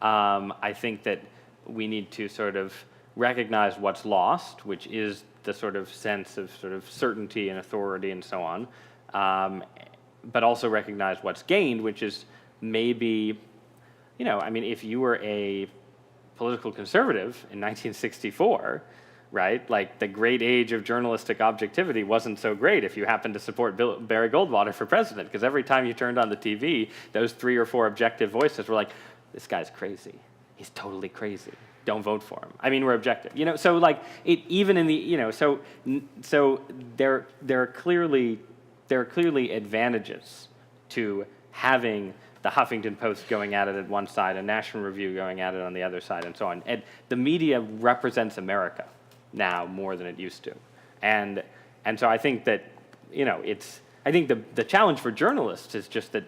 I think that we need to sort of recognize what's lost, which is the sort of sense of sort of certainty and authority and so on, but also recognize what's gained, which is maybe, if you were a political conservative in 1964, right, like the great age of journalistic objectivity wasn't so great if you happened to support Barry Goldwater for president, because every time you turned on the TV, those 3 or 4 objective voices were like, this guy's crazy. He's totally crazy. Don't vote for him. I mean, we're objective. So even in the, so there are clearly advantages to having the Huffington Post going at it at one side, a National Review going at it on the other side, and so on. And the media represents America now more than it used to. And so I think that, I think the challenge for journalists is just that,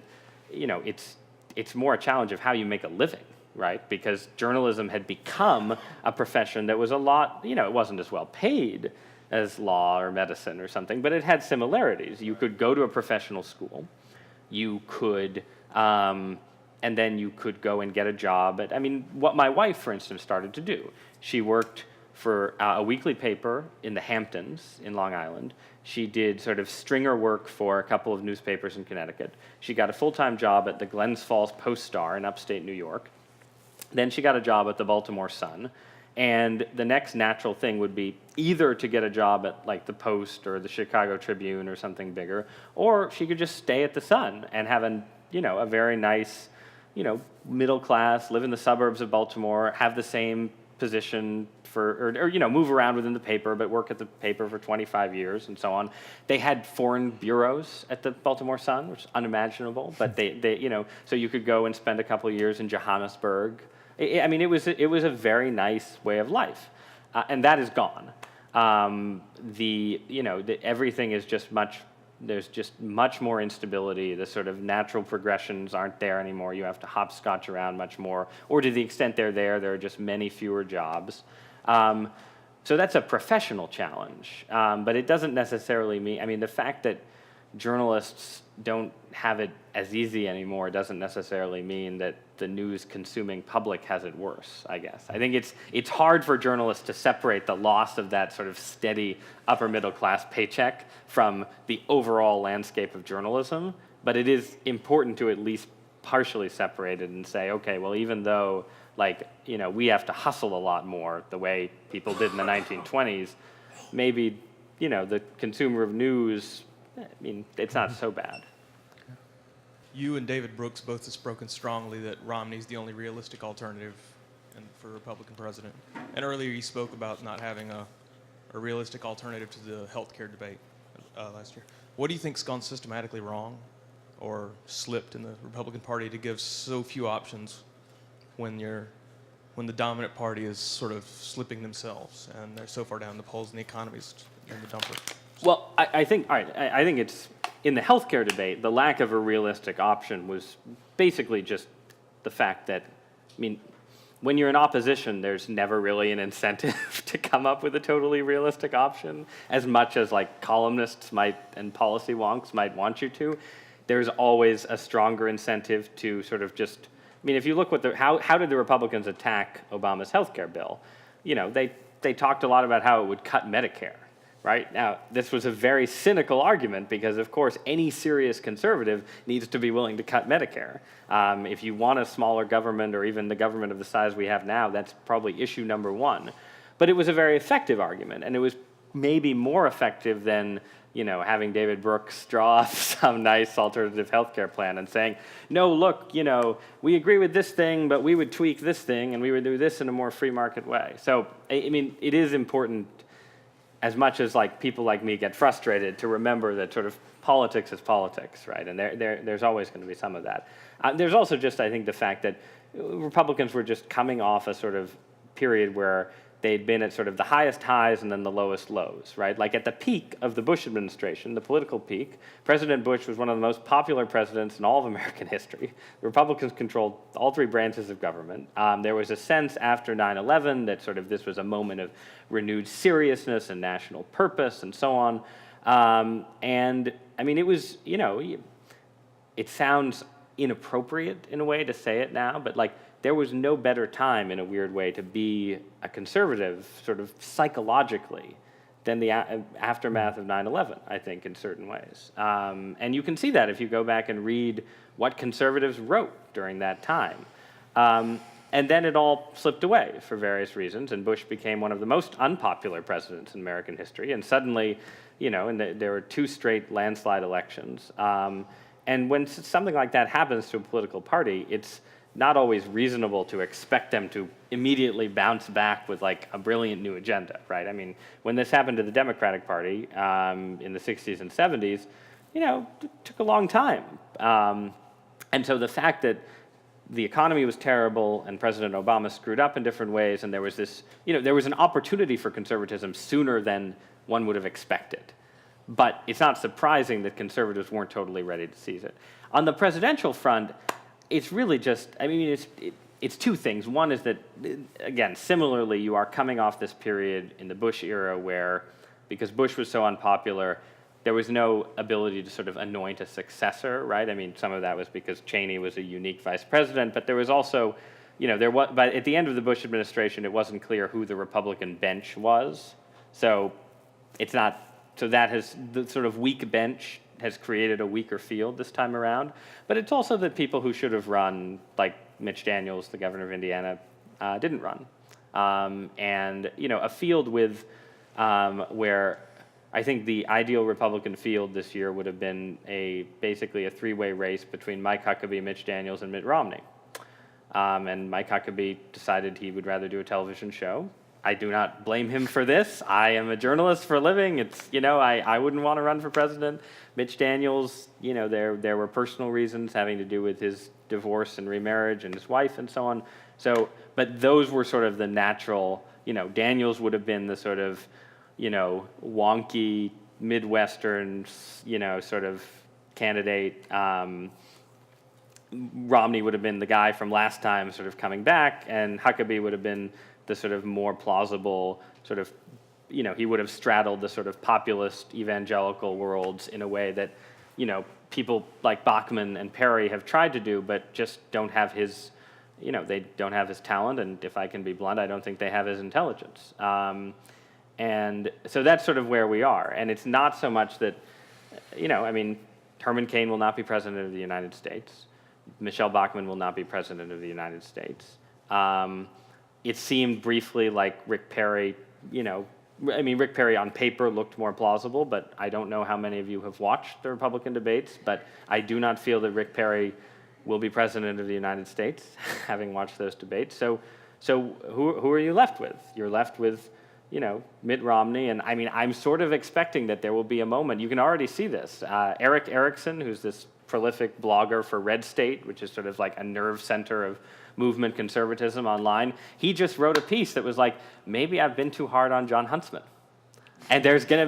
it's more a challenge of how you make a living, right? Because journalism had become a profession that was a lot, it wasn't as well paid as law or medicine or something, but it had similarities. You could go to a professional school, you could, and then you could go and get a job at, what my wife, for instance, started to do. She worked for a weekly paper in the Hamptons in Long Island. She did sort of stringer work for a couple of newspapers in Connecticut. She got a full-time job at the Glens Falls Post-Star in upstate New York. Then she got a job at the Baltimore Sun. And the next natural thing would be either to get a job at like the Post or the Chicago Tribune or something bigger, or she could just stay at the Sun and have a very nice, middle class, live in the suburbs of Baltimore, have the same position or move around within the paper, but work at the paper for 25 years and so on. They had foreign bureaus at the Baltimore Sun, which is unimaginable, but so you could go and spend a couple of years in Johannesburg. It was a very nice way of life, and that is gone. Everything is just there's just much more instability. The sort of natural progressions aren't there anymore. You have to hopscotch around much more, or to the extent they're there are just many fewer jobs. So that's a professional challenge, but it doesn't necessarily mean, the fact that journalists don't have it as easy anymore doesn't necessarily mean that the news-consuming public has it worse, I guess. I think it's hard for journalists to separate the loss of that sort of steady upper-middle-class paycheck from the overall landscape of journalism, but it is important to at least partially separate it and say, okay, well, even though we have to hustle a lot more the way people did in the 1920s, maybe, the consumer of news, it's not so bad. You and David Brooks both have spoken strongly that Romney's the only realistic alternative for Republican president. And earlier you spoke about not having a realistic alternative to the healthcare debate last year. What do you think's gone systematically wrong or slipped in the Republican Party to give so few options when the dominant party is sort of slipping themselves and they're so far down the polls and the economy's in the dumper? Well, I think it's in the healthcare debate, the lack of a realistic option was basically just the fact that, when you're in opposition, there's never really an incentive to come up with a totally realistic option, as much as columnists and policy wonks might want you to. There's always a stronger incentive to sort of just, if you look how did the Republicans attack Obama's healthcare bill? They talked a lot about how it would cut Medicare. Right? Now, this was a very cynical argument because, of course, any serious conservative needs to be willing to cut Medicare. If you want a smaller government or even the government of the size we have now, that's probably issue number one. But it was a very effective argument, and it was maybe more effective than having David Brooks draw up some nice alternative healthcare plan and saying, no, look, we agree with this thing, but we would tweak this thing, and we would do this in a more free market way. So, it is important, as much as people like me get frustrated, to remember that sort of politics is politics, right? And there's always going to be some of that. There's also just, I think, the fact that Republicans were just coming off a sort of period where they'd been at sort of the highest highs and then the lowest lows, right? At the peak of the Bush administration, the political peak, President Bush was one of the most popular presidents in all of American history. The Republicans controlled all three branches of government. There was a sense after 9/11 that sort of this was a moment of renewed seriousness and national purpose and so on. It was, it sounds inappropriate in a way to say it now, but there was no better time in a weird way to be a conservative sort of psychologically than the aftermath of 9/11, I think, in certain ways. And you can see that if you go back and read what conservatives wrote during that time. And then it all slipped away for various reasons, and Bush became one of the most unpopular presidents in American history. And suddenly, there were two straight landslide elections. And when something like that happens to a political party, it's not always reasonable to expect them to immediately bounce back with a brilliant new agenda, right? When this happened to the Democratic Party in the 60s and 70s, it took a long time. And so the fact that the economy was terrible and President Obama screwed up in different ways, and there was this, there was an opportunity for conservatism sooner than one would have expected. But it's not surprising that conservatives weren't totally ready to seize it. On the presidential front, it's really just, I mean, it's two things. One is that, again, similarly, you are coming off this period in the Bush era where, because Bush was so unpopular, there was no ability to sort of anoint a successor, right? I mean, some of that was because Cheney was a unique vice president, but there was also, but at the end of the Bush administration, it wasn't clear who the Republican bench was. So it's not, so that has, the sort of weak bench has created a weaker field this time around. But it's also that people who should have run, like Mitch Daniels, the governor of Indiana, didn't run. And, a field with, where I think the ideal Republican field this year would have been basically a three-way race between Mike Huckabee, Mitch Daniels, and Mitt Romney. And Mike Huckabee decided he would rather do a television show. I do not blame him for this. I am a journalist for a living. It's, I wouldn't want to run for president. Mitch Daniels, there were personal reasons having to do with his divorce and remarriage and his wife and so on. So, but those were sort of the natural, Daniels would have been the sort of, wonky Midwestern, sort of candidate. Romney would have been the guy from last time sort of coming back, and Huckabee would have been the sort of more plausible sort of, he would have straddled the sort of populist evangelical worlds in a way that, people like Bachmann and Perry have tried to do, but just don't have his, they don't have his talent, and if I can be blunt, I don't think they have his intelligence. And so that's sort of where we are. And it's not so much that, Herman Cain will not be president of the United States. Michelle Bachmann will not be president of the United States. It seemed briefly like Rick Perry, Rick Perry on paper looked more plausible, but I don't know how many of you have watched the Republican debates, but I do not feel that Rick Perry will be president of the United States, having watched those debates. So who are you left with? You're left with, Mitt Romney, and I'm sort of expecting that there will be a moment. You can already see this. Eric Erickson, who's this prolific blogger for Red State, which is sort of like a nerve center of movement conservatism online, he just wrote a piece that was like, maybe I've been too hard on John Huntsman. And there's gonna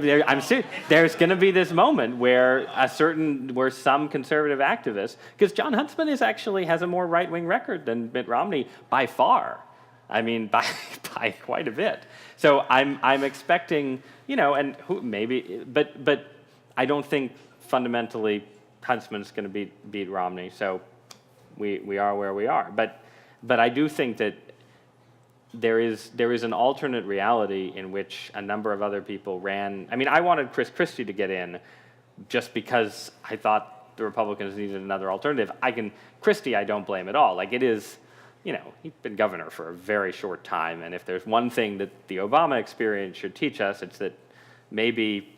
be this moment where some conservative activists, because John Huntsman has a more right-wing record than Mitt Romney by far. By quite a bit. So I'm expecting, but I don't think fundamentally Huntsman's going to beat Romney. So we are where we are. But I do think that there is an alternate reality in which a number of other people ran. I wanted Chris Christie to get in just because I thought the Republicans needed another alternative. Christie, I don't blame at all. Like, it is, he's been governor for a very short time, and if there's one thing that the Obama experience should teach us, it's that maybe,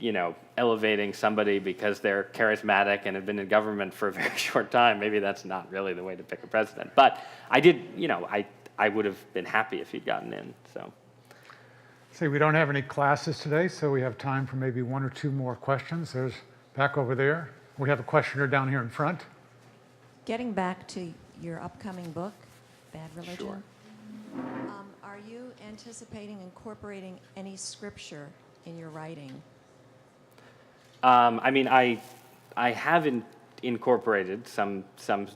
elevating somebody because they're charismatic and have been in government for a very short time, maybe that's not really the way to pick a president. But I would have been happy if he'd gotten in, so. See, we don't have any classes today, so we have time for maybe one or two more questions. There's back over there. We have a questioner down here in front. Getting back to your upcoming book, Bad Religion. Sure. Are you anticipating incorporating any scripture in your writing? I have incorporated some.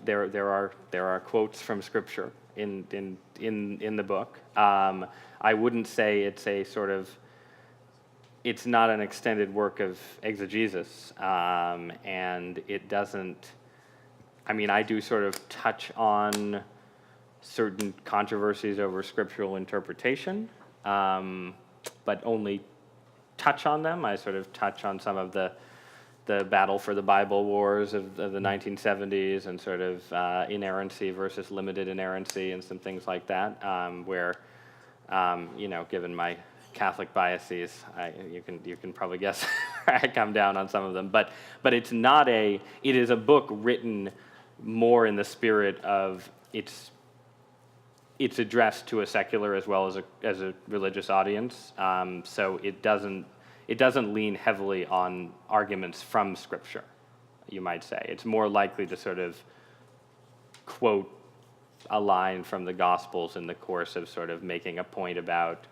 There are quotes from scripture in the book. I wouldn't say it's not an extended work of exegesis, and it doesn't. I do sort of touch on certain controversies over scriptural interpretation, but only touch on them. I sort of touch on some of the battle for the Bible wars of the 1970s and sort of inerrancy versus limited inerrancy and some things like that, where, given my Catholic biases, you can probably guess where I come down on some of them. But it is a book written more in the spirit of it's addressed to a secular as well as a religious audience. So it doesn't lean heavily on arguments from Scripture, you might say. It's more likely to sort of quote a line from the Gospels in the course of sort of making a point about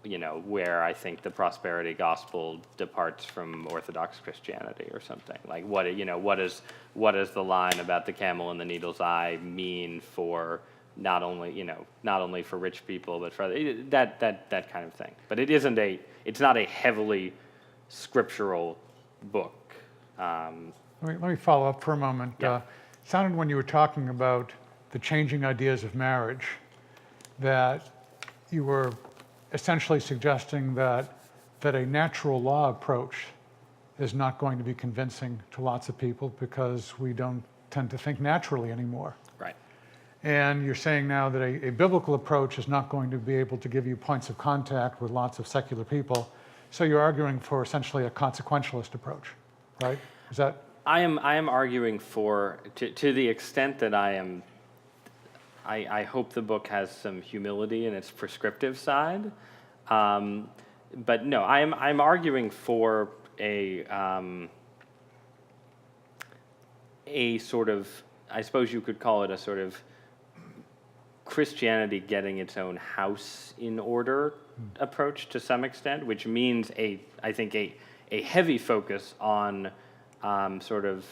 where I think the prosperity gospel departs from Orthodox Christianity or something. Like what does the line about the camel and the needle's eye mean for not only for rich people, but for that kind of thing. But it's not a heavily scriptural book. Let me follow up for a moment. Yeah. Sounded when you were talking about the changing ideas of marriage that you were essentially suggesting that a natural law approach is not going to be convincing to lots of people because we don't tend to think naturally anymore. Right. And you're saying now that a biblical approach is not going to be able to give you points of contact with lots of secular people. So you're arguing for essentially a consequentialist approach, right? Is that? I am arguing for, to the extent that I hope the book has some humility in its prescriptive side, but no, I'm arguing for a sort of, I suppose you could call it a sort of Christianity getting its own house in order approach to some extent, which means I think a heavy focus on sort of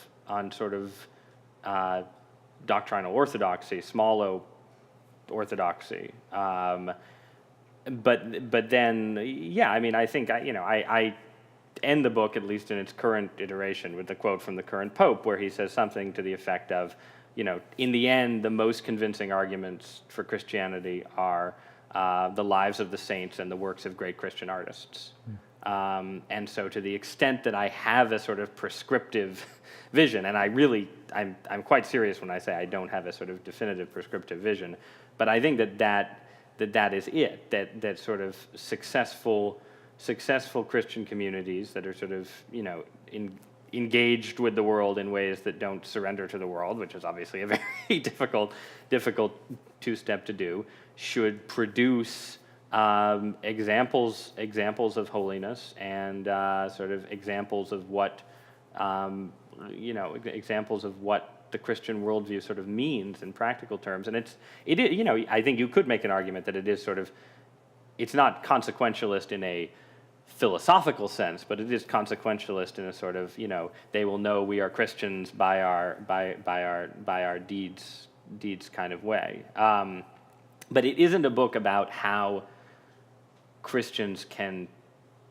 doctrinal orthodoxy, small o orthodoxy. But then, yeah, I mean, I think, I end the book, at least in its current iteration, with the quote from the current Pope, where he says something to the effect of, in the end, the most convincing arguments for Christianity are the lives of the saints and the works of great Christian artists. And so to the extent that I have a sort of prescriptive vision, and I'm quite serious when I say I don't have a sort of definitive prescriptive vision, but I think that is it, that sort of successful Christian communities that are sort of, engaged with the world in ways that don't surrender to the world, which is obviously a very difficult two-step to do, should produce examples of holiness and sort of examples of what examples of what the Christian worldview sort of means in practical terms. And I think you could make an argument that it is sort of, it's not consequentialist in a philosophical sense, but it is consequentialist in a sort of, they will know we are Christians by our deeds kind of way. But it isn't a book about how Christians can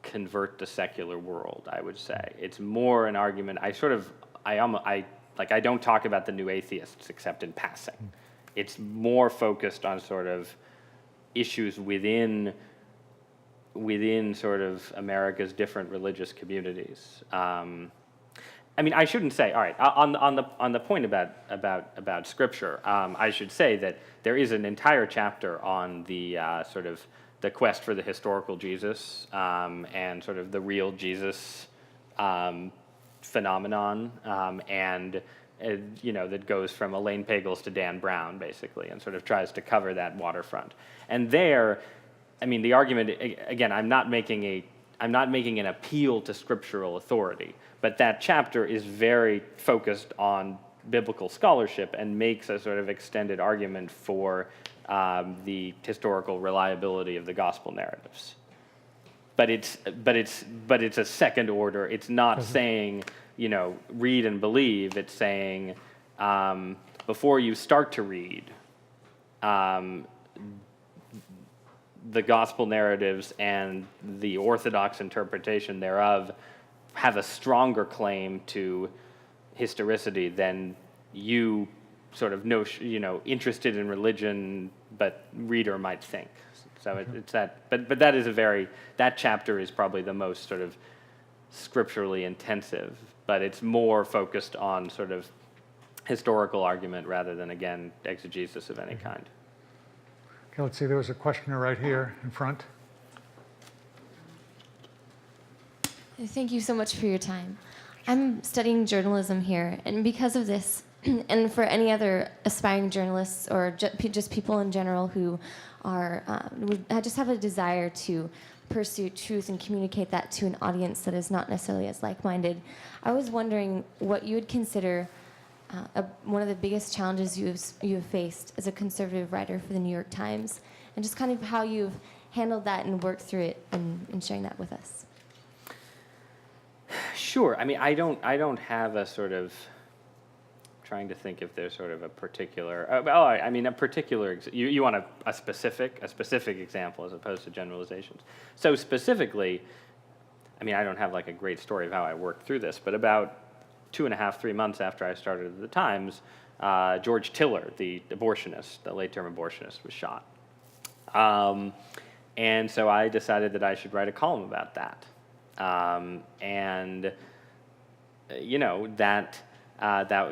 convert the secular world, I would say. It's more an argument. I don't talk about the new atheists except in passing. It's more focused on sort of issues within sort of America's different religious communities. I shouldn't say, all right, on the point about Scripture, I should say that there is an entire chapter on the sort of the quest for the historical Jesus and sort of the real Jesus phenomenon, and that goes from Elaine Pagels to Dan Brown, basically, and sort of tries to cover that waterfront. And there, the argument, again, I'm not making an appeal to scriptural authority, but that chapter is very focused on biblical scholarship and makes a sort of extended argument for the historical reliability of the gospel narratives. But it's a second order. It's not saying, read and believe. It's saying before you start to read, the gospel narratives and the orthodox interpretation thereof have a stronger claim to historicity than you sort of interested in religion but reader might think. So it's that, but that is that chapter is probably the most sort of scripturally intensive, but it's more focused on sort of historical argument rather than, again, exegesis of any kind. Okay, let's see, there was a questioner right here in front. Thank you so much for your time. I'm studying journalism here, and because of this, and for any other aspiring journalists or just people in general who are just have a desire to pursue truth and communicate that to an audience that is not necessarily as like-minded, I was wondering what you would consider one of the biggest challenges you've faced as a conservative writer for the New York Times, and just kind of how you've handled that and worked through it and sharing that with us. Sure. I mean, I don't have a sort of, trying to think if there's sort of a particular, a particular, you want a specific example as opposed to generalizations. So specifically, I mean, I don't have like a great story of how I worked through this, but about 2.5, 3 months after I started at the Times, George Tiller, the abortionist, the late-term abortionist, was shot. And so I decided that I should write a column about that.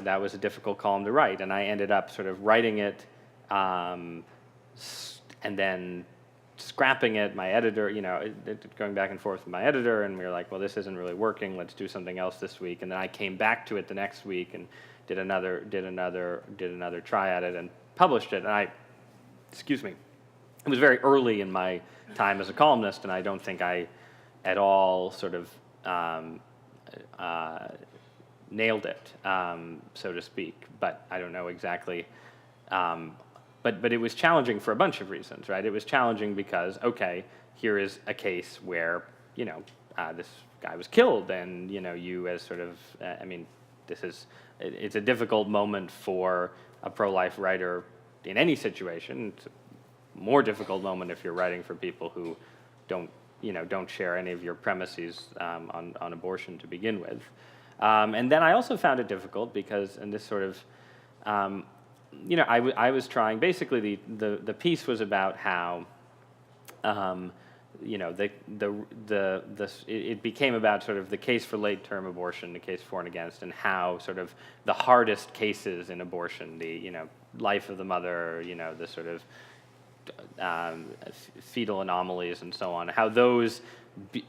That was a difficult column to write, and I ended up sort of writing it and then scrapping it. My editor, going back and forth with my editor, and we were like, well, this isn't really working. Let's do something else this week. And then I came back to it the next week and did another try at it and published it. And it was very early in my time as a columnist, and I don't think I at all sort of nailed it, so to speak. But I don't know exactly. But it was challenging for a bunch of reasons, right? It was challenging because, okay, here is a case where, this guy was killed, and, you as sort of, it's a difficult moment for a pro-life writer in any situation. It's a more difficult moment if you're writing for people who don't share any of your premises on abortion to begin with. And then I also found it difficult because, and this sort of, I was trying, basically the piece was about how, it became about sort of the case for late-term abortion, the case for and against, and how sort of the hardest cases in abortion, the, life of the mother, the sort of fetal anomalies and so on, how those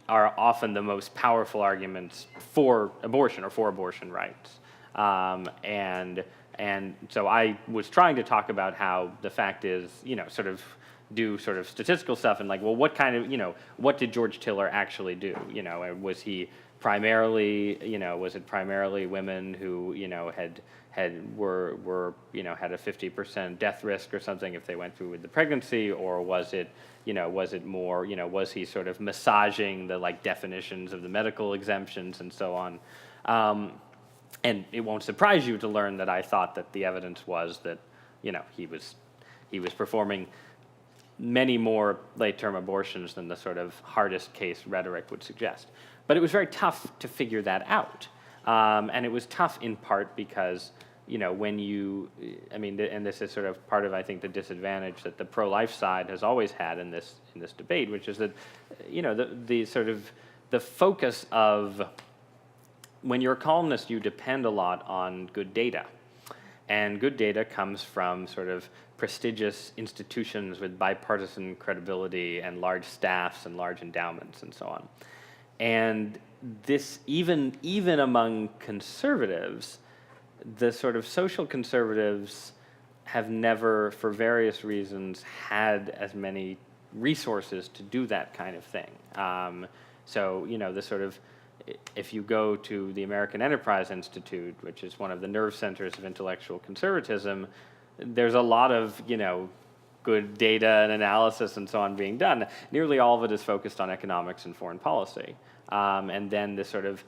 are often the most powerful arguments for abortion or for abortion rights. And so I was trying to talk about how the fact is, sort of do sort of statistical stuff and like, well, what kind of, what did George Tiller actually do? Was he primarily, was it primarily women who, had a 50% death risk or something if they went through with the pregnancy, or was it more, was he sort of massaging the like definitions of the medical exemptions and so on? And it won't surprise you to learn that I thought that the evidence was that, he was performing many more late-term abortions than the sort of hardest case rhetoric would suggest. But it was very tough to figure that out. And it was tough in part because, when and this is sort of part of, I think, the disadvantage that the pro-life side has always had in this debate, which is that, the sort of the focus of, when you're a columnist, you depend a lot on good data. And good data comes from sort of prestigious institutions with bipartisan credibility and large staffs and large endowments and so on. And this, even among conservatives, the sort of social conservatives have never, for various reasons, had as many resources to do that kind of thing. So, the sort of, if you go to the American Enterprise Institute, which is one of the nerve centers of intellectual conservatism, there's a lot of, good data and analysis and so on being done. Nearly all of it is focused on economics and foreign policy. And then the sort of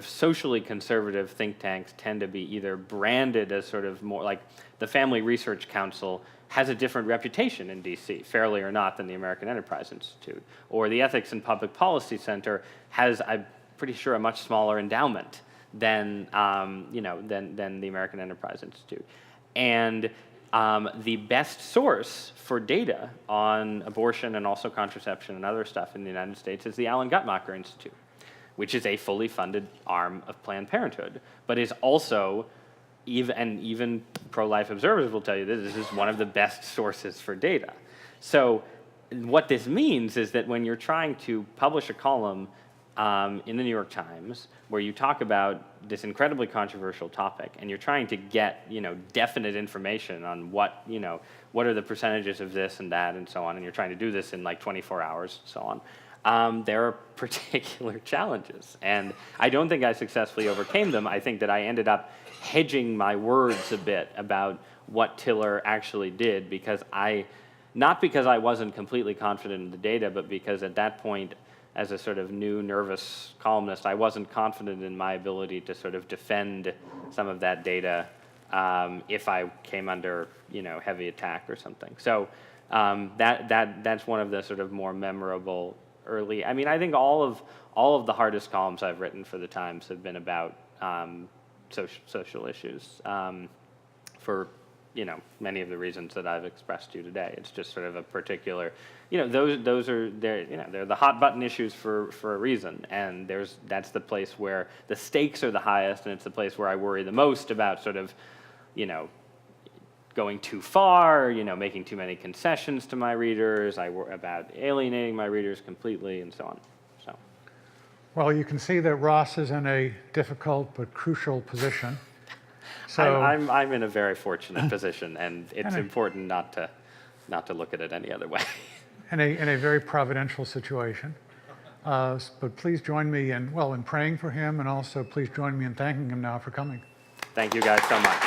socially conservative think tanks tend to be either branded as sort of more like the Family Research Council has a different reputation in DC, fairly or not, than the American Enterprise Institute. Or the Ethics and Public Policy Center has, I'm pretty sure, a much smaller endowment than the American Enterprise Institute. And the best source for data on abortion and also contraception and other stuff in the United States is the Alan Guttmacher Institute, which is a fully funded arm of Planned Parenthood, but is also, even pro-life observers will tell you this is one of the best sources for data. So what this means is that when you're trying to publish a column in the New York Times where you talk about this incredibly controversial topic and you're trying to get, definite information on what are the percentages of this and that and so on, and you're trying to do this in like 24 hours and so on, there are particular challenges. And I don't think I successfully overcame them. I think that I ended up hedging my words a bit about what Tiller actually did because I not because I wasn't completely confident in the data, but because at that point, as a sort of new nervous columnist, I wasn't confident in my ability to sort of defend some of that data if I came under, heavy attack or something. So that's one of the sort of more memorable early. I mean, I think all of the hardest columns I've written for the Times have been about social issues for many of the reasons that I've expressed to you today. It's just sort of a particular, those are they're the hot button issues for a reason, and that's the place where the stakes are the highest, and it's the place where I worry the most about sort of, going too far, making too many concessions to my readers. I worry about alienating my readers completely, and so on. So, Well, you can see that Ross is in a difficult but crucial position. So I'm in a very fortunate position, and it's important not to look at it any other way. in a very providential situation. But please join me in praying for him, and also please join me in thanking him now for coming. Thank you guys so much.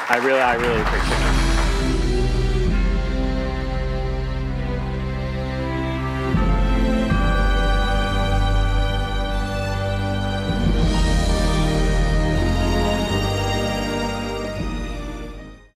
I really appreciate it.